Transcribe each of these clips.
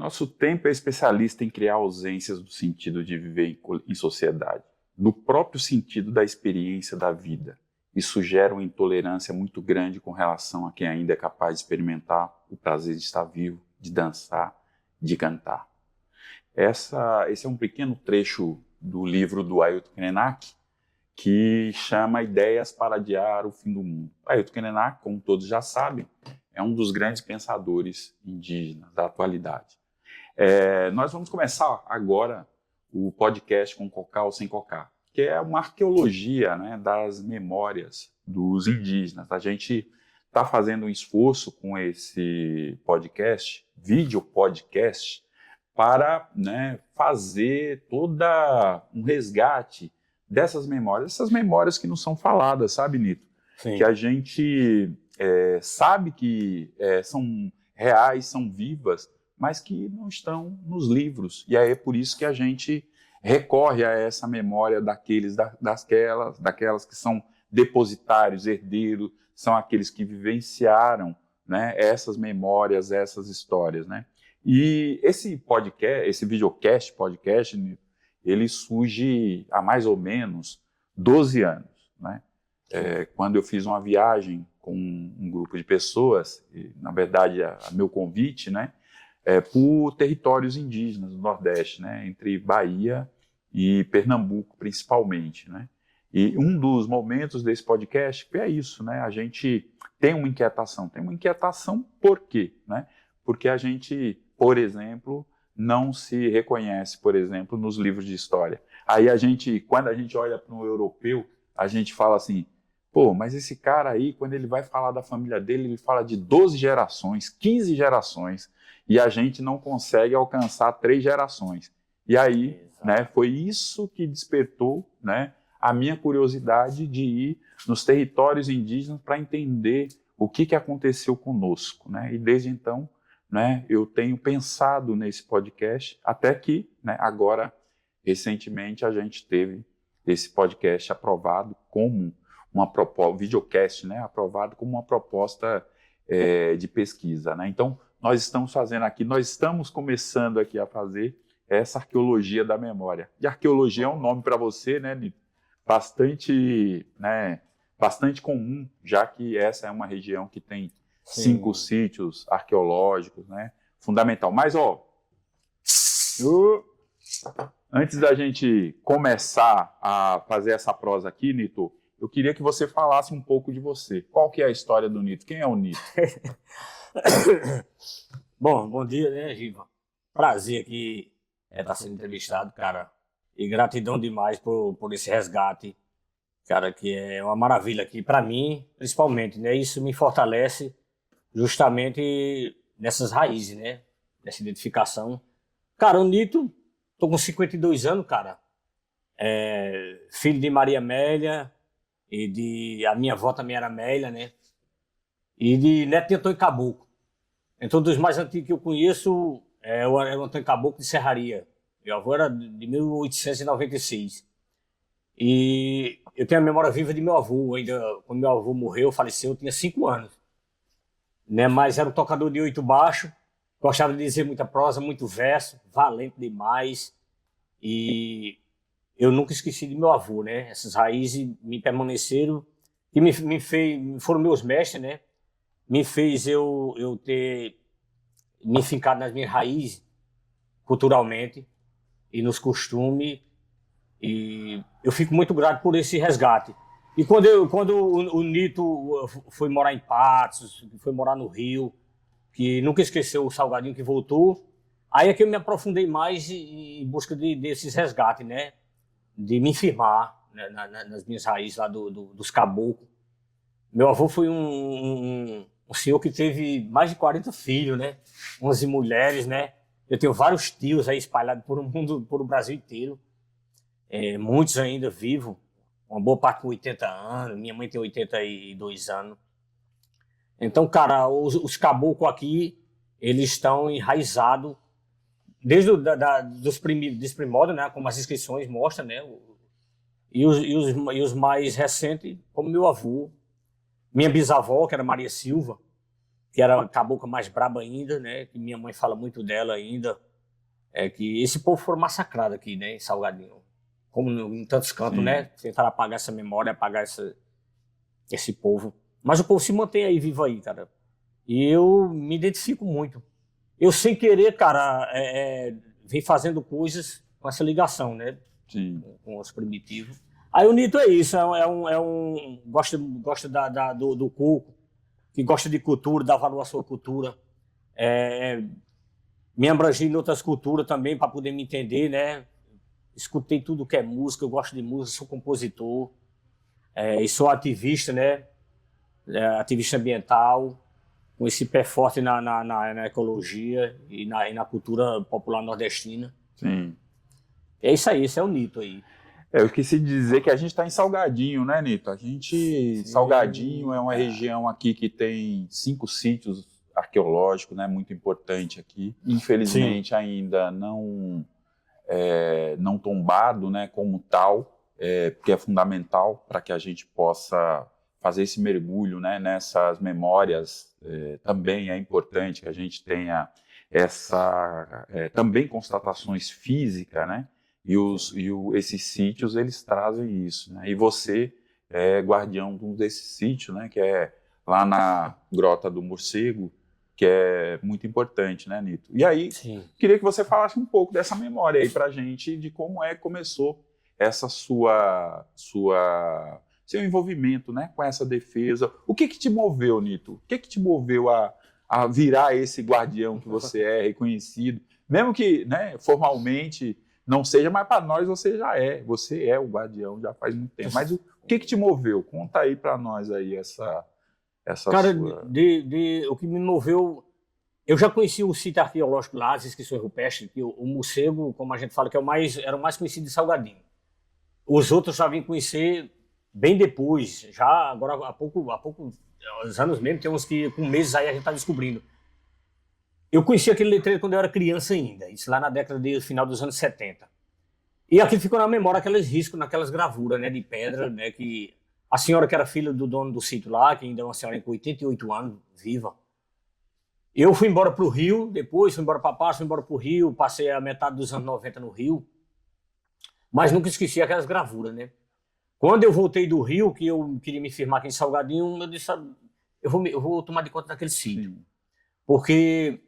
Nosso tempo é especialista em criar ausências do sentido de viver em sociedade, do próprio sentido da experiência da vida. Isso gera uma intolerância muito grande com relação a quem ainda é capaz de experimentar o prazer de estar vivo, de dançar, de cantar. Esse é um pequeno trecho do livro do Ailton Krenak, que chama Ideias para Adiar o Fim do Mundo. Ailton Krenak, como todos já sabem, é um dos grandes pensadores indígenas da atualidade. Nós vamos começar agora o podcast com Cocá ou Sem Cocá, que é uma arqueologia, né, das memórias dos indígenas. A gente está fazendo um esforço com esse podcast, vídeo podcast, para, né, fazer toda um resgate dessas memórias, essas memórias que não são faladas, sabe, Nito? Sim. Que a gente sabe que são reais, são vivas, mas que não estão nos livros. E aí é por isso que a gente recorre a essa memória daquelas que são depositários, herdeiros, são aqueles que vivenciaram, né, essas memórias, essas histórias, né? E esse podcast, esse videocast, ele surge há mais ou menos 12 anos, né? Quando eu fiz uma viagem com um grupo de pessoas, e, na verdade, a meu convite, né, por territórios indígenas do Nordeste, né, entre Bahia e Pernambuco, principalmente, né? E um dos momentos desse podcast é isso, né? A gente tem uma inquietação. Por quê, né? Porque a gente, por exemplo, não se reconhece, por exemplo, nos livros de história. Aí quando a gente olha para um europeu, a gente fala assim, pô, mas esse cara aí, quando ele vai falar da família dele, ele fala de 12 gerações, 15 gerações, e a gente não consegue alcançar 3 gerações. E aí, né, foi isso que despertou, né, a minha curiosidade de ir nos territórios indígenas para entender o que aconteceu conosco, né? E desde então, né, eu tenho pensado nesse podcast, até que, né, agora, recentemente, a gente teve esse podcast aprovado como uma proposta, videocast, né, aprovado como uma proposta de pesquisa, né? Então, nós estamos começando aqui a fazer essa arqueologia da memória. E arqueologia é um nome para você, né, Nito? Bastante comum, já que essa é uma região que tem 5 sítios arqueológicos, né? Fundamental. Mas, antes da gente começar a fazer essa prosa aqui, Nito, eu queria que você falasse um pouco de você. Qual que é a história do Nito? Quem é o Nito? Bom dia, né, Giva? Prazer aqui estar sendo entrevistado, cara. E gratidão demais por esse resgate, cara, que é uma maravilha aqui para mim, principalmente, né? Isso me fortalece justamente nessas raízes, né? Nessa identificação. Cara, o Nito, tô com 52 anos, cara. Filho de Maria Amélia, e a minha avó também era Amélia, né? E de neto de Antônio Caboclo. Então, dos mais antigos que eu conheço, é o Antônio Caboclo de Serraria. Meu avô era de 1896. E eu tenho a memória viva de meu avô. Ainda quando meu avô morreu, faleceu, eu tinha 5 anos. Né? Mas era um tocador de 8 baixo, gostava de dizer muita prosa, muito verso, valente demais. E eu nunca esqueci de meu avô, né? Essas raízes me permaneceram e foram meus mestres, né? Me fez eu ter me fincado nas minhas raízes, culturalmente e nos costumes, e eu fico muito grato por esse resgate. E quando o Nito foi morar em Patos, foi morar no Rio, que nunca esqueceu o Salgadinho que voltou, aí é que eu me aprofundei mais em busca desses resgates, né? De me firmar, né, nas minhas raízes lá dos caboclos. Meu avô foi um senhor que teve mais de 40 filhos, né? 11 mulheres, né? Eu tenho vários tios aí espalhados por o Brasil inteiro. Muitos ainda vivos. Uma boa parte com 80 anos. Minha mãe tem 82 anos. Então, cara, os caboclos aqui, eles estão enraizados desde dos primórdios, né? Como as inscrições mostram, né? E os mais recentes, como meu avô. Minha bisavó, que era Maria Silva, que era a cabocla mais braba ainda, né? Que minha mãe fala muito dela ainda. É que esse povo foi massacrado aqui, né? Em Salgadinho. Como em tantos cantos, Sim. né? Tentaram apagar essa memória, apagar esse povo. Mas o povo se mantém aí, vivo aí, cara. E eu me identifico muito. Eu, sem querer, cara, vem fazendo coisas com essa ligação, né? Sim. Com os primitivos. Aí o Nito é isso, gosta do coco, que gosta de cultura, dá valor à sua cultura. Me abrangei em outras culturas também para poder me entender, né? Escutei tudo que é música, eu gosto de música, sou compositor, e sou ativista, né? Ativista ambiental, com esse pé forte na ecologia e na cultura popular nordestina. Sim. É isso aí, esse é o Nito aí. Eu esqueci de dizer que a gente está em Salgadinho, né, Nito? Sim, Salgadinho é uma região aqui que tem 5 sítios arqueológicos, né, muito importante aqui. Infelizmente ainda não tombado, né, como tal, porque é fundamental para que a gente possa fazer esse mergulho, né, nessas memórias. Também é importante que a gente tenha também constatações físicas, né? E esses sítios, eles trazem isso, né? E você é guardião de um desses sítios, né? Que é lá na Grota do Morcego, que é muito importante, né, Nito? E aí, Sim. Queria que você falasse um pouco dessa memória aí pra gente, de como começou essa seu envolvimento, né, com essa defesa. O que te moveu, Nito? O que te moveu a virar esse guardião que você é, reconhecido? Mesmo que, né, formalmente não seja, mas para nós você já é. Você é o guardião já faz muito tempo. Mas o que te moveu? Conta aí para nós aí essa Cara, sua... o que me moveu... Eu já conheci o sítio arqueológico lá, as inscrições rupestres, que o Morcego, como a gente fala, que era o mais conhecido de Salgadinho. Os outros já vim conhecer bem depois, já agora há pouco, uns anos mesmo, tem uns que com meses aí a gente está descobrindo. Eu conheci aquele letreiro quando eu era criança ainda, isso lá na década de final dos anos 70. E aqui ficou na memória aqueles riscos, naquelas gravuras, né, de pedra, né, que a senhora que era filha do dono do sítio lá, que ainda é uma senhora com 88 anos, viva. Eu fui embora para o Rio, depois fui embora para Passo, fui embora para o Rio, passei a metade dos anos 90 no Rio, mas nunca esqueci aquelas gravuras, né? Quando eu voltei do Rio, que eu queria me firmar aqui em Salgadinho, eu disse, eu vou tomar de conta daquele sítio. Porque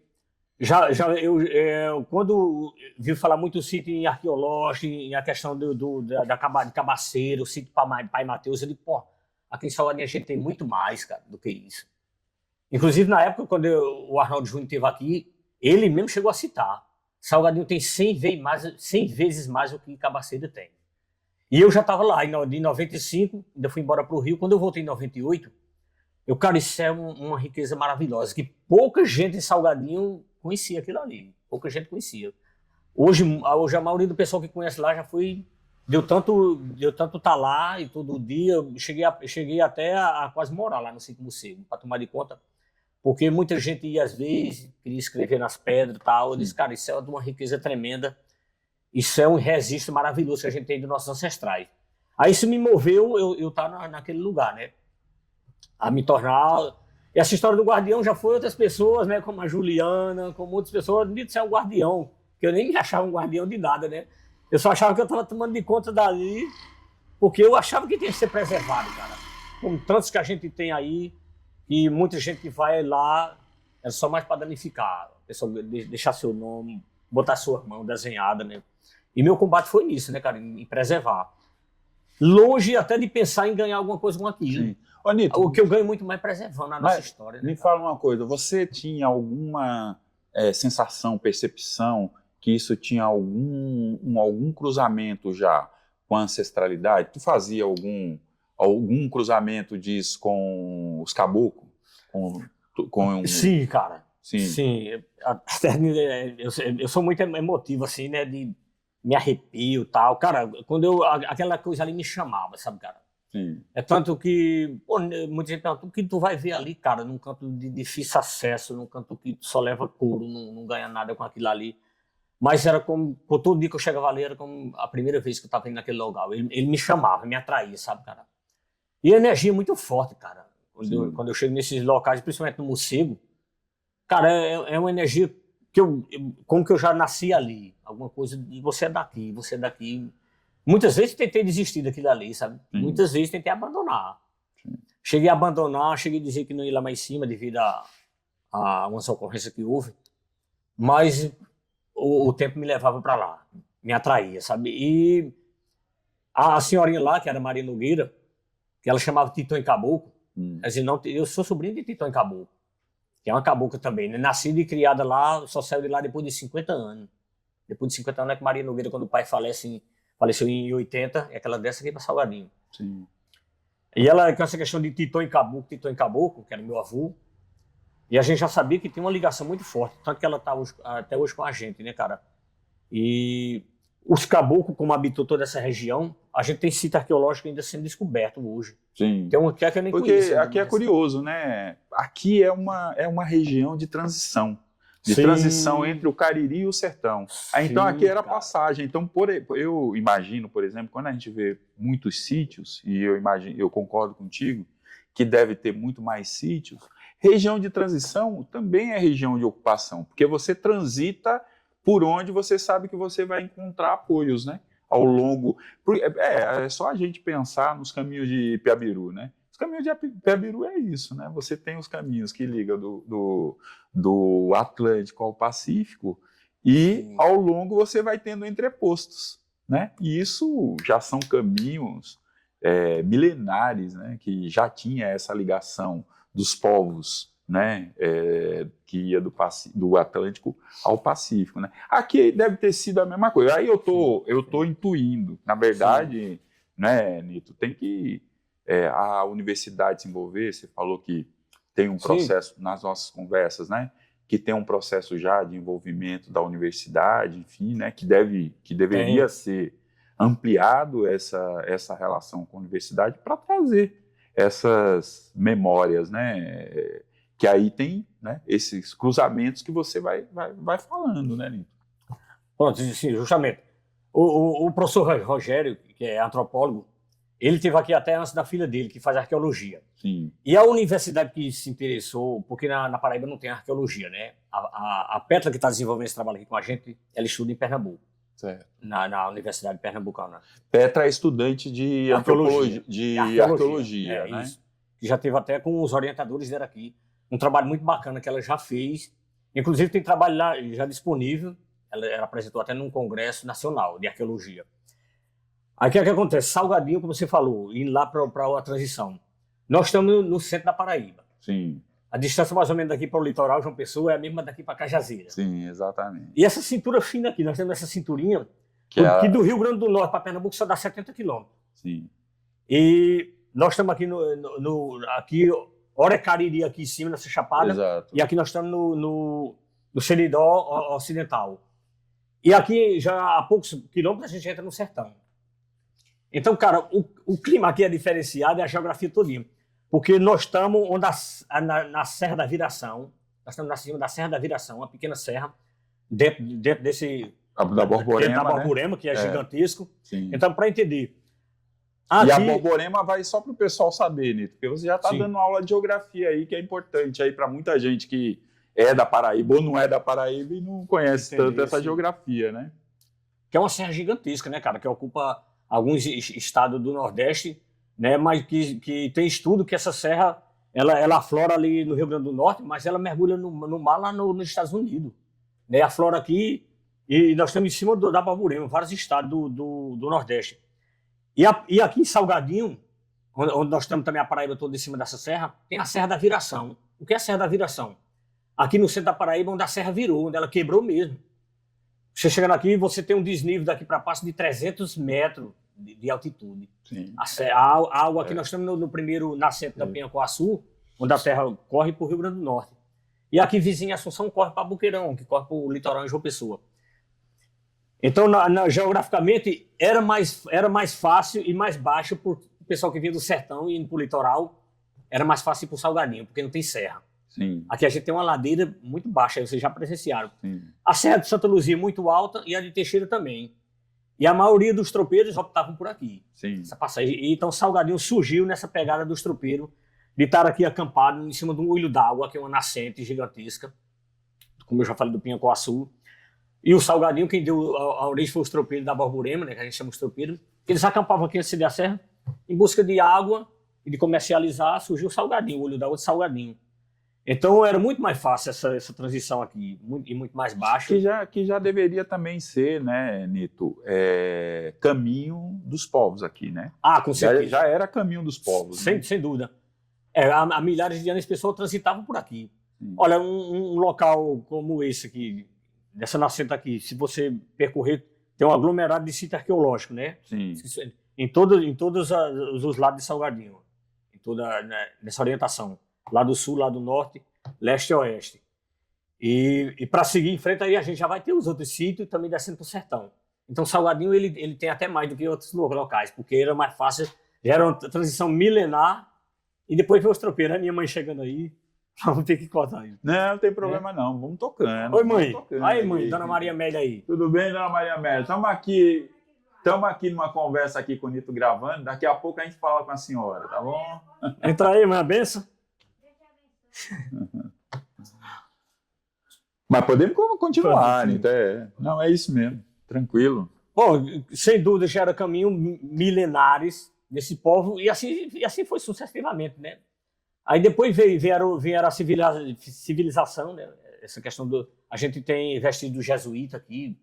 quando vi falar muito do sítio em arqueológico, em a questão de Cabaceiro, o sítio Pai Mateus, eu digo, pô, aqui em Salgadinho a gente tem muito mais, cara, do que isso. Inclusive, na época, quando o Arnaldo Júnior esteve aqui, ele mesmo chegou a citar, Salgadinho tem 100 vezes mais do que Cabaceiro tem. E eu já estava lá, em 95, ainda fui embora para o Rio. Quando eu voltei em 98, cara, isso é uma riqueza maravilhosa, que pouca gente em Salgadinho conhecia aquilo ali. Pouca gente conhecia. Hoje a maioria do pessoal que conhece lá já foi... Deu tanto tá lá e todo dia. Cheguei até a quase morar lá no sítio Morcego, para tomar de conta. Porque muita gente ia, às vezes, queria escrever nas pedras e tal. Eu disse, cara, isso é de uma riqueza tremenda. Isso é um registro maravilhoso que a gente tem dos nossos ancestrais. Aí isso me moveu eu estar naquele lugar, né? A me tornar... E essa história do guardião já foi outras pessoas, né? Como a Juliana, como outras pessoas. Dito ser um guardião, que eu nem me achava um guardião de nada, né? Eu só achava que eu estava tomando de conta dali, porque eu achava que tinha que ser preservado, cara. Como tantos que a gente tem aí, e muita gente que vai lá, é só mais para danificar. A pessoa deixar seu nome, botar sua mão desenhada, né? E meu combate foi nisso, né, cara? Em preservar. Longe até de pensar em ganhar alguma coisa com aquilo. Sim. Ô, Nito, o que eu ganho muito mais preservando a nossa história. Né, me fala uma coisa, você tinha alguma sensação, percepção que isso tinha algum cruzamento já com a ancestralidade? Tu fazia algum cruzamento disso com os caboclos? Sim, cara. Sim. Eu sou muito emotivo, assim, né? De me arrepio e tal. Cara, aquela coisa ali me chamava, sabe, cara? Sim. É tanto que, pô, muita gente pergunta, o que tu vai ver ali, cara, num canto de difícil acesso, num canto que só leva couro, não ganha nada com aquilo ali. Mas era como, todo dia que eu chegava ali, era como a primeira vez que eu estava indo naquele lugar. Ele me chamava, me atraía, sabe, cara? E a energia é muito forte, cara. Quando eu chego nesses locais, principalmente no Morcego, Cara, é uma energia que como que eu já nasci ali. Alguma coisa de você é daqui, você é daqui. Muitas vezes tentei desistir daquilo ali, sabe? Muitas vezes tentei abandonar. Cheguei a abandonar, cheguei a dizer que não ia lá mais em cima devido a umas ocorrências que houve. Mas o tempo me levava para lá, me atraía, sabe? E a senhorinha lá, que era Maria Nogueira, que ela chamava Titã e Caboclo, quer dizer, não, eu sou sobrinho de Titã e Caboclo, que é uma cabocla também, né? Nascida e criada lá, só saiu de lá depois de 50 anos. Depois de 50 anos é que Maria Nogueira, quando o pai faleceu em 80, é aquela dessa aqui para Salgadinho. Sim. E ela, com essa questão de Titã e Caboclo, que era meu avô, e a gente já sabia que tem uma ligação muito forte, tanto que ela está até hoje com a gente, né, cara? E os caboclos, como habitou toda essa região, a gente tem sítio arqueológico ainda sendo descoberto hoje. Sim. Tem um que eu nem Porque conheço. aqui é curioso, né? Aqui é uma região de transição. De Sim. transição entre o Cariri e o sertão. Então aqui era cara. passagem. Então eu imagino, por exemplo, quando a gente vê muitos sítios, e eu concordo contigo, que deve ter muito mais sítios, região de transição também é região de ocupação, porque você transita por onde você sabe que você vai encontrar apoios, né? Ao longo... É só a gente pensar nos caminhos de Piabiru, né? Os caminhos de Piabiru é isso, né? Você tem os caminhos que ligam do Atlântico ao Pacífico e ao longo você vai tendo entrepostos, né? E isso já são caminhos milenares, né? Que já tinha essa ligação dos povos, né? Que ia do Atlântico ao Pacífico, né? Aqui deve ter sido a mesma coisa. Aí eu tô intuindo, na verdade, né, Nito, tem que a universidade se envolver. Você falou que tem um processo nas nossas conversas, né? Que tem um processo já de envolvimento da universidade, enfim, né? Que deveria ser ampliado essa relação com a universidade para trazer essas memórias, né? Que aí tem, né, esses cruzamentos que você vai falando, né, Nito? Pronto, sim, justamente. O professor Rogério, que é antropólogo, ele esteve aqui até antes da filha dele, que faz arqueologia. Sim. E a universidade que se interessou, porque na Paraíba não tem arqueologia, né? A Petra, que está desenvolvendo esse trabalho aqui com a gente, ela estuda em Pernambuco. Certo. Na Universidade Pernambucana. Petra é estudante de arqueologia, né? Isso. Que já teve até com os orientadores dela aqui. Um trabalho muito bacana que ela já fez. Inclusive tem trabalho lá já disponível. Ela apresentou até num congresso nacional de arqueologia. Aí o que acontece? Salgadinho, como você falou, indo lá para a transição. Nós estamos no centro da Paraíba. Sim. A distância mais ou menos daqui para o litoral, João Pessoa, é a mesma daqui para Cajazeira. Sim, exatamente. E essa cintura fina aqui, nós temos essa cinturinha, que do Rio Grande do Norte para Pernambuco só dá 70 quilômetros. Sim. E nós estamos aqui aqui, hora é Cariri aqui em cima, nessa chapada. Exato. E aqui nós estamos no Seridó Ocidental. E aqui, já a poucos quilômetros, a gente entra no sertão. Então, cara, o clima aqui é diferenciado, é a geografia todinha. Porque nós estamos na Serra da Viração, nós estamos na cima da Serra da Viração, uma pequena serra, dentro desse... Da Borborema, da Borborema, né? Que é gigantesco. Sim. Então, para entender... Aqui... E a Borborema vai só para o pessoal saber, Nito, porque você já está dando aula de geografia aí, que é importante aí para muita gente que é da Paraíba ou não é da Paraíba e não conhece tanto essa geografia, né? Que é uma serra gigantesca, né, cara? Que ocupa alguns estados do Nordeste, né? Mas que tem estudo que essa serra, ela aflora ali no Rio Grande do Norte, mas ela mergulha no mar lá nos Estados Unidos. Né? Aflora aqui e nós estamos em cima da Borborema, vários estados do Nordeste. E aqui em Salgadinho, onde nós estamos também a Paraíba toda em cima dessa serra, tem a Serra da Viração. O que é a Serra da Viração? Aqui no centro da Paraíba, onde a serra virou, onde ela quebrou mesmo. Você chegando aqui, você tem um desnível daqui para baixo de 300 metros de altitude. Sim. A água aqui, nós estamos no primeiro nascente da Penha-Coaçu, onde a terra corre para o Rio Grande do Norte. E aqui, vizinha Assunção, corre para Boqueirão, que corre para o litoral em João Pessoa. Então, geograficamente, era mais fácil e mais baixo para o pessoal que vinha do sertão e indo para o litoral, era mais fácil ir para o Salgadinho, porque não tem serra. Sim. Aqui a gente tem uma ladeira muito baixa, aí vocês já presenciaram. Sim. A Serra de Santa Luzia é muito alta e a de Teixeira também. E a maioria dos tropeiros optavam por aqui. Sim. Essa passagem. E então Salgadinho surgiu nessa pegada dos tropeiros, de estar aqui acampado em cima de um olho d'água, que é uma nascente gigantesca. como eu já falei, do Pinha-Coaçu. E o salgadinho, quem deu a origem foi os tropeiros da Borborema, né, que a gente chama os tropeiros. Eles acampavam aqui antes da serra, em busca de água e de comercializar, surgiu o salgadinho, o olho d'água de salgadinho. Então era muito mais fácil essa transição aqui, e muito mais baixa. Que já deveria também ser, né, Nito, caminho dos povos aqui, né? Ah, com certeza. Já era caminho dos povos. Sem dúvida. Há milhares de anos as pessoas transitavam por aqui. Sim. Olha, um local como esse aqui, dessa nascente aqui, se você percorrer, tem um aglomerado de sítio arqueológico, né? Sim. Em todos os lados de Salgadinho, em toda, né, nessa orientação. Lá do sul, lá do norte, leste e oeste. E para seguir em frente aí a gente já vai ter os outros sítios também descendo para o sertão. Então Salgadinho ele tem até mais do que outros locais, porque era mais fácil, já era uma transição milenar e depois veio os tropeiros. A minha mãe chegando aí, vamos ter que cortar aí. Não tem problema não, vamos tocando. Oi mãe, aí mãe, Dona Maria Amélia aí. Tudo bem, Dona Maria Amélia? Estamos aqui numa conversa aqui com o Nito gravando, daqui a pouco a gente fala com a senhora, tá bom? Entra aí, mãe, a benção. Mas podemos continuar, Nito. Não, é isso mesmo, tranquilo. Bom, sem dúvida já era caminho milenares desse povo e assim foi sucessivamente, né? Aí depois vieram a civilização, né? Essa questão a gente tem vestígio do jesuíta aqui.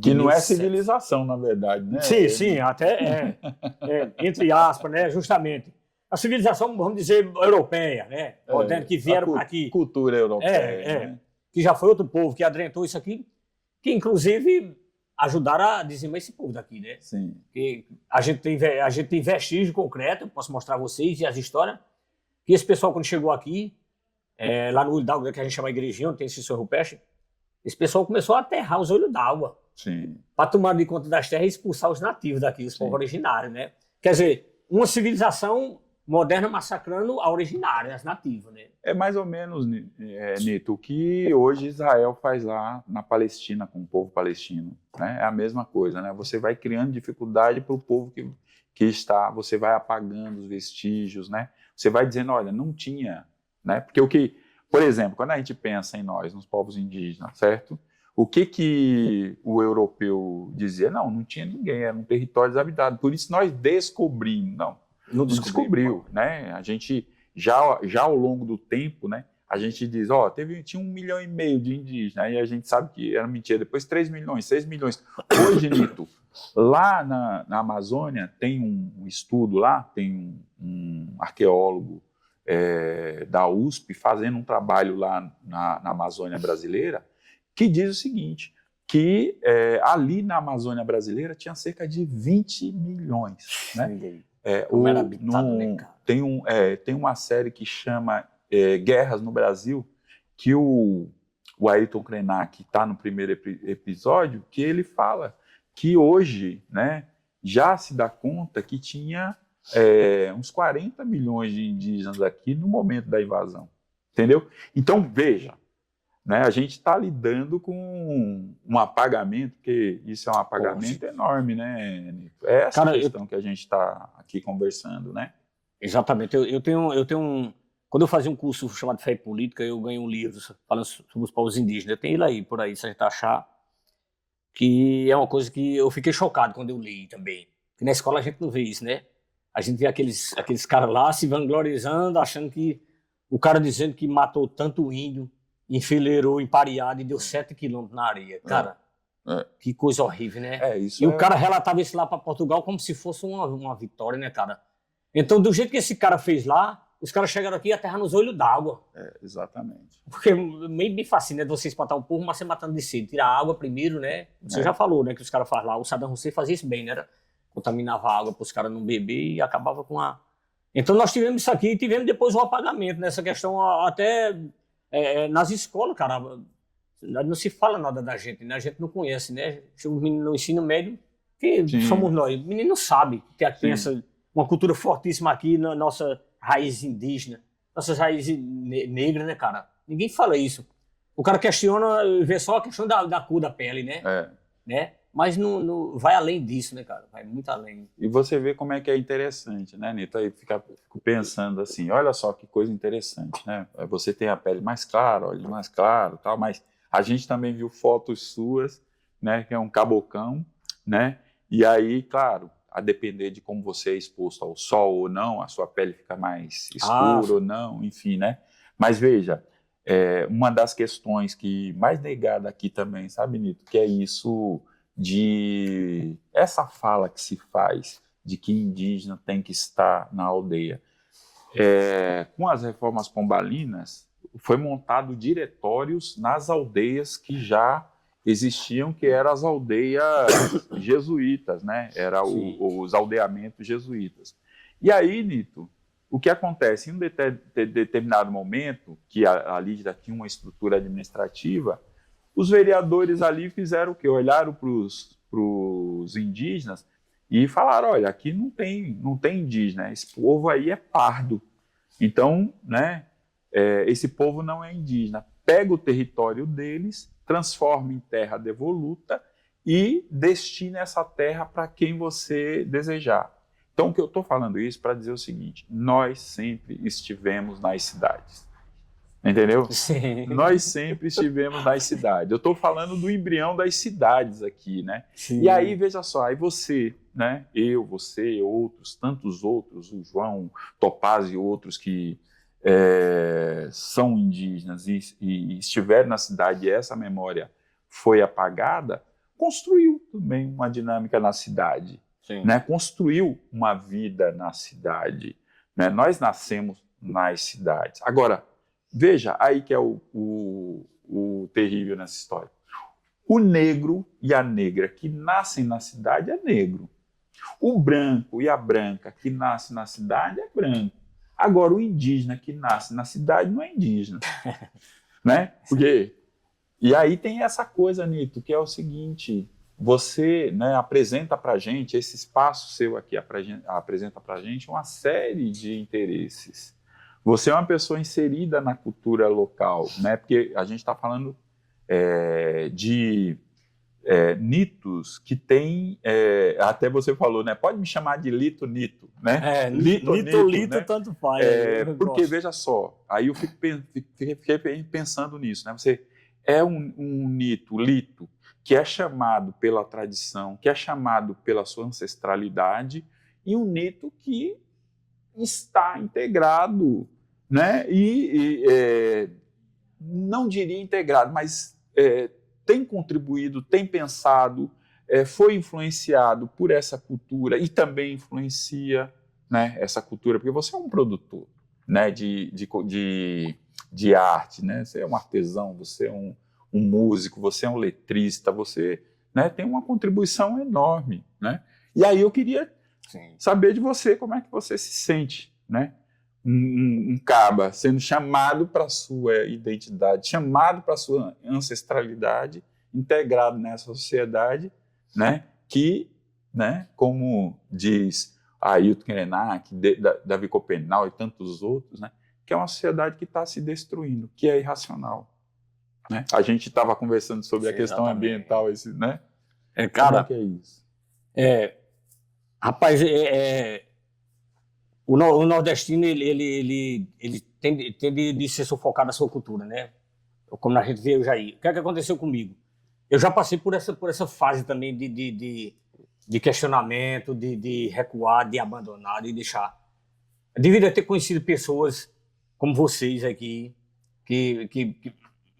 Que não é civilização, na verdade, né? Sim, até entre aspas, né? Justamente. A civilização, vamos dizer, europeia, né? Moderna, que vieram para aqui. Cultura europeia. Né? Que já foi outro povo que adrentou isso aqui, que inclusive ajudaram a dizimar esse povo daqui, né? Sim. Que a gente tem vestígio concreto, posso mostrar a vocês e as histórias, que esse pessoal quando chegou aqui, lá no Olho d'Água, que a gente chama igrejinha, onde tem esse senhor rupestre, esse pessoal começou a aterrar os olhos d'água. Sim. Para tomar de conta das terras e expulsar os nativos daqui, os povos originários, né? Quer dizer, uma civilização moderna massacrando a originária, as nativas, né? É mais ou menos, Nito, o que hoje Israel faz lá na Palestina com o povo palestino, né? É a mesma coisa, né? Você vai criando dificuldade para o povo que está, você vai apagando os vestígios, né? Você vai dizendo, olha, não tinha, né? Porque por exemplo, quando a gente pensa em nós, nos povos indígenas, certo? O que o europeu dizia? Não tinha ninguém, era um território desabitado. Por isso nós descobrimos, não descobriu, né? A gente, já ao longo do tempo, né? A gente diz, tinha 1,5 milhão de indígenas, aí a gente sabe que era mentira, depois 3 milhões, 6 milhões. Hoje, Nito, lá na Amazônia tem um estudo lá, tem um arqueólogo da USP fazendo um trabalho lá na Amazônia brasileira, que diz o seguinte, que ali na Amazônia brasileira tinha cerca de 20 milhões, né? Tem uma série que chama Guerras no Brasil, que o Ayrton Krenak está no primeiro episódio, que ele fala que hoje, né, já se dá conta que tinha uns 40 milhões de indígenas aqui no momento da invasão, entendeu? Então, veja, né, a gente está lidando com um apagamento, porque isso é um apagamento enorme, né? É essa questão que a gente está aqui conversando, né? Exatamente. Eu tenho quando eu fazia um curso chamado Fé e Política, eu ganhei um livro falando sobre os povos indígenas. Eu tenho ele aí, por aí, se a gente achar, que é uma coisa que eu fiquei chocado quando eu li também. Porque na escola a gente não vê isso, né? A gente vê aqueles caras lá se vangloriando, achando que o cara dizendo que matou tanto índio, enfileirou, empareado e deu 7 quilômetros na areia. Cara, que coisa horrível, né? O cara relatava isso lá para Portugal como se fosse uma vitória, né, cara? Então, do jeito que esse cara fez lá, os caras chegaram aqui e aterraram nos olhos d'água. Exatamente. Porque meio me fascina, né, você espantar o povo, mas você matando de sede. Tirar a água primeiro, né? Você já falou, né, que os caras fazem lá. O Saddam Hussein fazia isso bem, né? Contaminava a água para os caras não beber e acabava com a... Então, nós tivemos isso aqui e tivemos depois o apagamento nessa questão até... nas escolas, cara, não se fala nada da gente, né? A gente não conhece, né? Chega um menino no ensino médio, que somos nós. O menino não sabe que tem uma cultura fortíssima aqui na nossa raiz indígena, nossas raízes negras, né, cara? Ninguém fala isso. O cara questiona, vê só a questão da cor da pele, né? Mas não vai além disso, né, cara? Vai muito além. E você vê como é que é interessante, né, Nito? Aí fico pensando assim, olha só que coisa interessante, né? Você tem a pele mais clara, olho mais claro, tal, mas A gente também viu fotos suas, né, que é um cabocão, né? E aí, claro, a depender de como você é exposto ao sol ou não, a sua pele fica mais escura ou não, enfim, né? Mas veja, uma das questões que mais negada aqui também, sabe, Nito, que é isso de essa fala que se faz de que indígena tem que estar na aldeia. Com as reformas pombalinas, foi montado diretórios nas aldeias que já existiam, que eram as aldeias jesuítas, né? Era os aldeamentos jesuítas. E aí, Nito, o que acontece? Em um determinado momento, que a Lígida tinha uma estrutura administrativa, os vereadores ali fizeram o quê? Olharam para os indígenas e falaram, olha, aqui não tem indígena, esse povo aí é pardo. Então, né, esse povo não é indígena. Pega o território deles, transforma em terra devoluta e destina essa terra para quem você desejar. Então, o que eu estou falando isso para dizer o seguinte, nós sempre estivemos nas cidades. Entendeu? Sim. Nós sempre estivemos nas cidades. Eu estou falando do embrião das cidades aqui, né? Sim. E aí, veja só, aí você, né? Eu, você, outros, tantos outros, o João Topaz e outros que são indígenas e estiveram na cidade e essa memória foi apagada, construiu também uma dinâmica na cidade, né? Construiu uma vida na cidade, né? Nós nascemos nas cidades. Agora, veja, aí que é o terrível nessa história. O negro e a negra que nascem na cidade é negro. O branco e a branca que nascem na cidade é branco. Agora, o indígena que nasce na cidade não é indígena. Né? Porque, e aí tem essa coisa, Nito, que é o seguinte, você, né, apresenta para a gente, esse espaço seu aqui apresenta para a gente uma série de interesses. Você é uma pessoa inserida na cultura local, né? Porque a gente está falando de nitos que tem, até você falou, né? Pode me chamar de Lito Nito, né? Lito, né? Tanto faz. Porque, veja só, aí eu fiquei pensando nisso, né? Você é um nito, lito, que é chamado pela tradição, que é chamado pela sua ancestralidade, e um nito que está integrado, né? Não diria integrado, mas tem contribuído, tem pensado, foi influenciado por essa cultura e também influencia, né, essa cultura, porque você é um produtor, né, de arte, né? Você é um artesão, você é um músico, você é um letrista, você, né, tem uma contribuição enorme, né? E aí eu queria saber de você como é que você se sente, né? Um caba sendo chamado para a sua identidade, chamado para a sua ancestralidade, integrado nessa sociedade, né? Que, né, como diz Ailton Krenak, Davi Copenau e tantos outros, né, que é uma sociedade que está se destruindo, que é irracional. Né? A gente estava conversando sobre a questão ambiental, né? Cara, como é que é isso? Rapaz, o nordestino ele tende de ser sufocado na sua cultura, né? Como a gente vê hoje aí. O que é que aconteceu comigo? Eu já passei por essa fase também de questionamento, de recuar, de abandonar, de deixar. Devido a ter conhecido pessoas como vocês aqui, que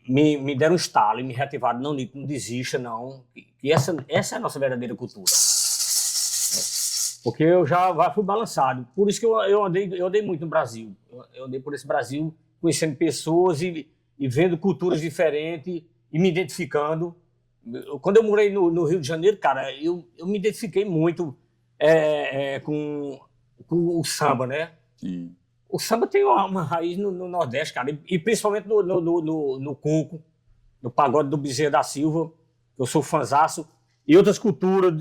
me deram um estalo e me reativaram. Não, Nico, não desista, não. Que essa é a nossa verdadeira cultura. Porque eu já fui balançado. Por isso que eu andei muito no Brasil. Eu andei por esse Brasil conhecendo pessoas e vendo culturas diferentes e me identificando. Quando eu morei no Rio de Janeiro, cara, eu me identifiquei muito com o samba, né? Sim. O samba tem uma raiz no Nordeste, cara, e principalmente no coco, no pagode do Bezerra da Silva, eu sou fãzaço, e outras culturas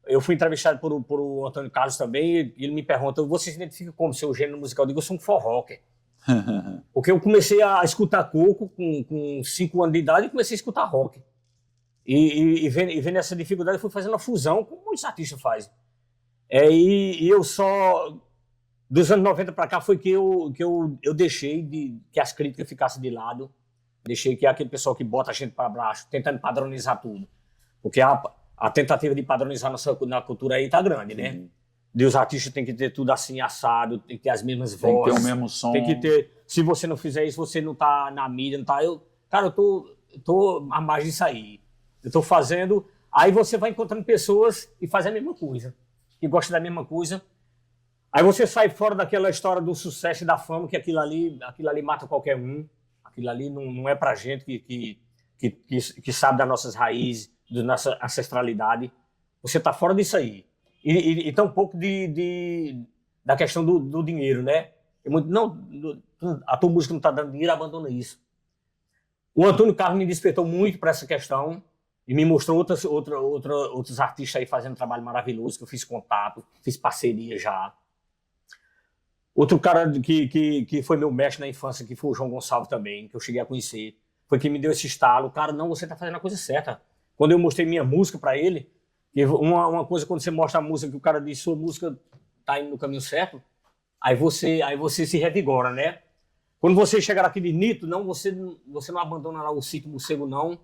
Eu fui entrevistado por o Antônio Carlos também, e ele me pergunta, você se identifica como seu gênero musical? Eu digo, eu sou um forrocker. Porque eu comecei a escutar coco com 5 anos de idade e comecei a escutar rock. E vendo essa dificuldade, eu fui fazendo uma fusão, como muitos artistas fazem. E eu só... Dos anos 90 para cá foi que eu deixei que as críticas ficassem de lado Deixei que é aquele pessoal que bota a gente para baixo, tentando padronizar tudo. Porque a tentativa de padronizar na cultura aí tá grande, né? E os artistas têm que ter tudo assim assado, tem que ter as mesmas Tem que ter vozes. o mesmo som. Tem que ter. Se você não fizer isso, você não tá na mídia, não tá. Cara, eu tô a mais disso aí. Eu tô fazendo. Aí você vai encontrando pessoas e faz a mesma coisa. Que gosta da mesma coisa. Aí você sai fora daquela história do sucesso e da fama, que aquilo ali mata qualquer um. Aquilo ali não é pra gente que sabe das nossas raízes, da nossa ancestralidade. Você tá fora disso aí. E tá um pouco da questão do dinheiro, né? A tua música não tá dando dinheiro, abandona isso. O Antônio Carlos me despertou muito para essa questão e me mostrou outros artistas aí fazendo um trabalho maravilhoso, que eu fiz contato, fiz parceria já. Outro cara que foi meu mestre na infância, que foi o João Gonçalves também, que eu cheguei a conhecer, foi quem me deu esse estalo. Cara, não, você tá fazendo a coisa certa. Quando eu mostrei minha música para ele, uma coisa, quando você mostra a música, que o cara diz, sua música tá indo no caminho certo, aí você se revigora, né? Quando você chegar aqui de Nito, não, você não abandona lá o sítio morcego, não,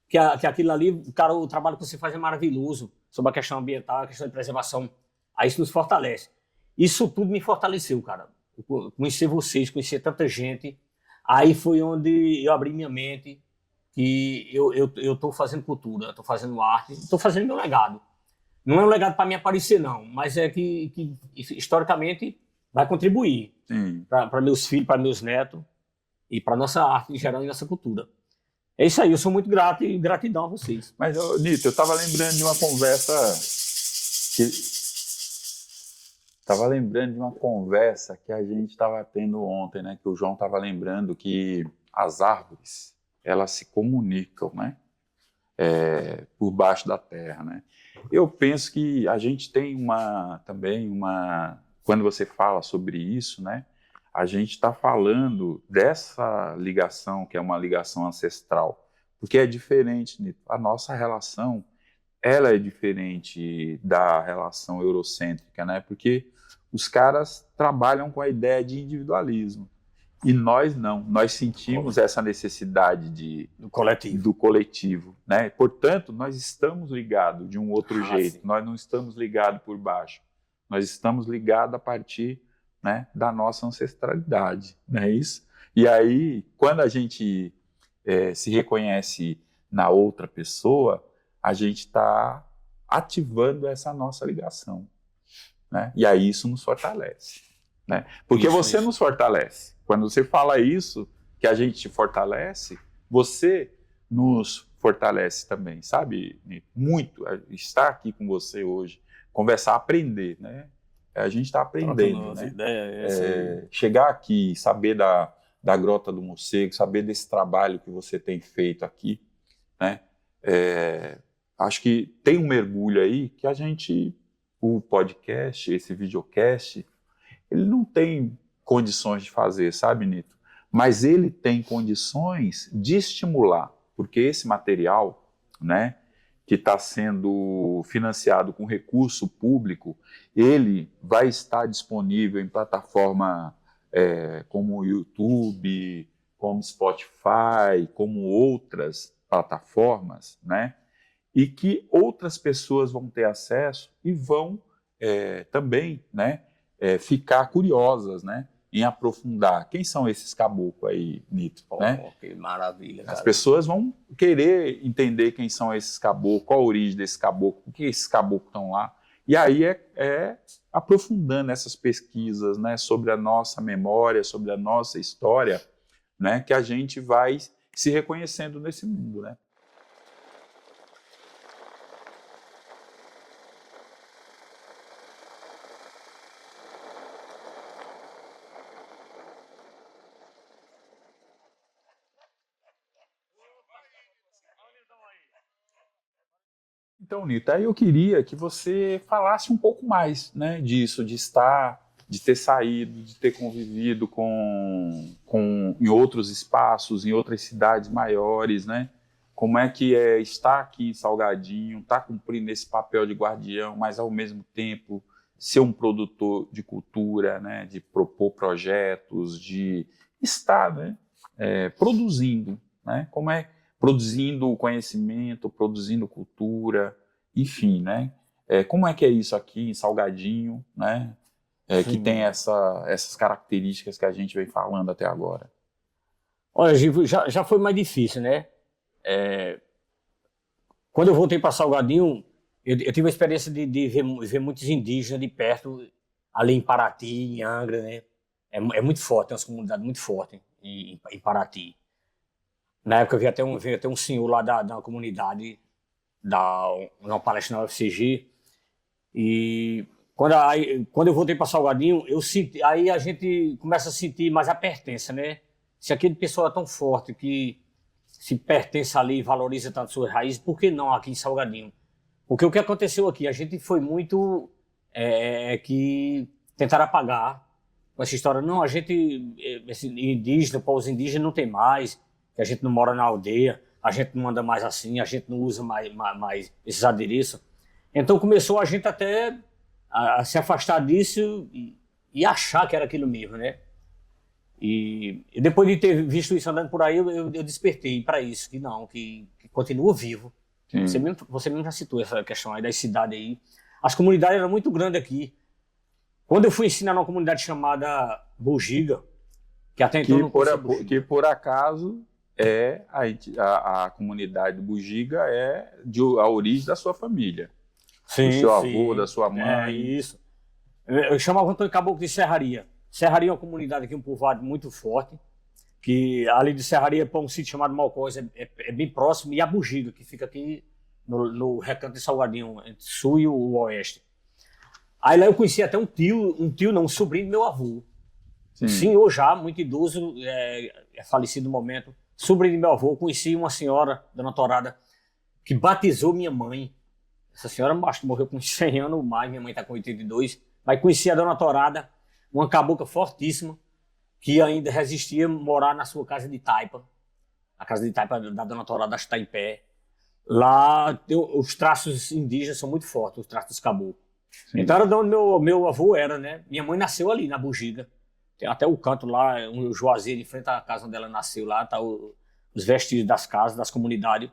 que aquilo ali, cara, o trabalho que você faz é maravilhoso, sobre a questão ambiental, a questão de preservação, aí isso nos fortalece. Isso tudo me fortaleceu, cara. Conhecer vocês, conhecer tanta gente, aí foi onde eu abri minha mente, que eu tô fazendo cultura, tô fazendo arte, tô fazendo meu legado. Não é um legado para me aparecer, não, mas é que historicamente vai contribuir para meus filhos, para meus netos e para nossa arte em geral e nossa cultura. É isso aí, eu sou muito grato e gratidão a vocês. Mas, Nito, eu estava lembrando de uma conversa que a gente estava tendo ontem, né? Que o João estava lembrando que as árvores, elas se comunicam, né? Por baixo da terra, né? Eu penso que a gente tem também uma... Quando você fala sobre isso, né? A gente está falando dessa ligação, que é uma ligação ancestral, porque é diferente, Nito. A nossa relação, ela é diferente da relação eurocêntrica, né? Porque os caras trabalham com a ideia de individualismo. E nós não, nós sentimos essa necessidade do coletivo, né? Portanto, nós estamos ligados de um outro jeito, sim. Nós não estamos ligados por baixo, nós estamos ligados a partir, né, da nossa ancestralidade, não é isso? E aí, quando a gente se reconhece na outra pessoa, a gente está ativando essa nossa ligação, né? E aí isso nos fortalece, né? Porque você nos fortalece. Quando você fala isso, que a gente te fortalece, você nos fortalece também, sabe? Muito. Estar aqui com você hoje, conversar, aprender, né? A gente está aprendendo, né? Chegar aqui, saber da Grota do Morcego, saber desse trabalho que você tem feito aqui, né? Acho que tem um mergulho aí que o podcast, esse videocast, ele não tem condições de fazer, sabe, Nito? Mas ele tem condições de estimular, porque esse material, né, que está sendo financiado com recurso público, ele vai estar disponível em plataforma como o YouTube, como Spotify, como outras plataformas, né? E que outras pessoas vão ter acesso e vão também, né, ficar curiosas, né, em aprofundar. Quem são esses caboclos aí, Nito? Né? Que maravilha, cara. As pessoas vão querer entender quem são esses caboclos, qual a origem desses caboclos, por que esses caboclos estão lá. E aí aprofundando essas pesquisas, né, sobre a nossa memória, sobre a nossa história, né, que a gente vai se reconhecendo nesse mundo, né? Então, Nito, aí eu queria que você falasse um pouco mais, né, disso, de ter saído, de ter convivido em outros espaços, em outras cidades maiores, né? Como é que é estar aqui em Salgadinho, estar cumprindo esse papel de guardião, mas ao mesmo tempo ser um produtor de cultura, né, de propor projetos, de estar, né, produzindo, né? Como é produzindo conhecimento, produzindo cultura, enfim, né? Como é que é isso aqui em Salgadinho, né? Que tem essas características que a gente vem falando até agora. Olha, Givo, já foi mais difícil, né? Quando eu voltei para Salgadinho, eu tive a experiência de ver muitos indígenas de perto, ali em Paraty, em Angra, né? É muito forte, tem umas comunidades muito fortes em Paraty. Na época veio até um senhor lá da comunidade, uma palestra na UFCG, e quando eu voltei para Salgadinho, aí a gente começa a sentir mais a pertença, né? Se aquele pessoal é tão forte que se pertence ali e valoriza tanto suas raízes, por que não aqui em Salgadinho? Porque o que aconteceu aqui, a gente foi muito que tentaram apagar com essa história. Não, a gente, esse indígena, povos indígenas não tem mais, que a gente não mora na aldeia, a gente não anda mais assim, a gente não usa mais esses adereços. Então começou a gente até a se afastar disso e achar que era aquilo mesmo, né? E depois de ter visto isso andando por aí, eu despertei para isso, que não, que continua vivo. Você mesmo já citou essa questão aí das cidades aí. As comunidades eram muito grandes aqui. Quando eu fui ensinar numa comunidade chamada Bugiga, que até então não conhecia Bugiga. Que por acaso a comunidade do Bugiga a origem da sua família. Sim, do seu avô, da sua mãe. É isso. Eu chamava Antônio Caboclo de Serraria. Serraria é uma comunidade aqui, um povoado muito forte, que ali de Serraria para um sítio chamado Malcós é bem próximo, e a Bugiga, que fica aqui no recanto de Salgadinho, entre o sul e o oeste. Aí lá eu conheci até um sobrinho do meu avô. Um senhor já, muito idoso, falecido no momento, sobrinho do meu avô. Conheci uma senhora, Dona Torada, que batizou minha mãe. Essa senhora morreu com 100 anos mais, minha mãe está com 82. Mas conheci a Dona Torada, uma cabocla fortíssima, que ainda resistia a morar na sua casa de taipa. A casa de taipa da Dona Torada está em pé. Lá os traços indígenas são muito fortes, os traços dos caboclos. Então era de onde meu avô era, né? Minha mãe nasceu ali na Bugiga. Tem até o canto lá, um juazeiro em frente à casa onde ela nasceu lá, tá os vestígios das casas, das comunidades.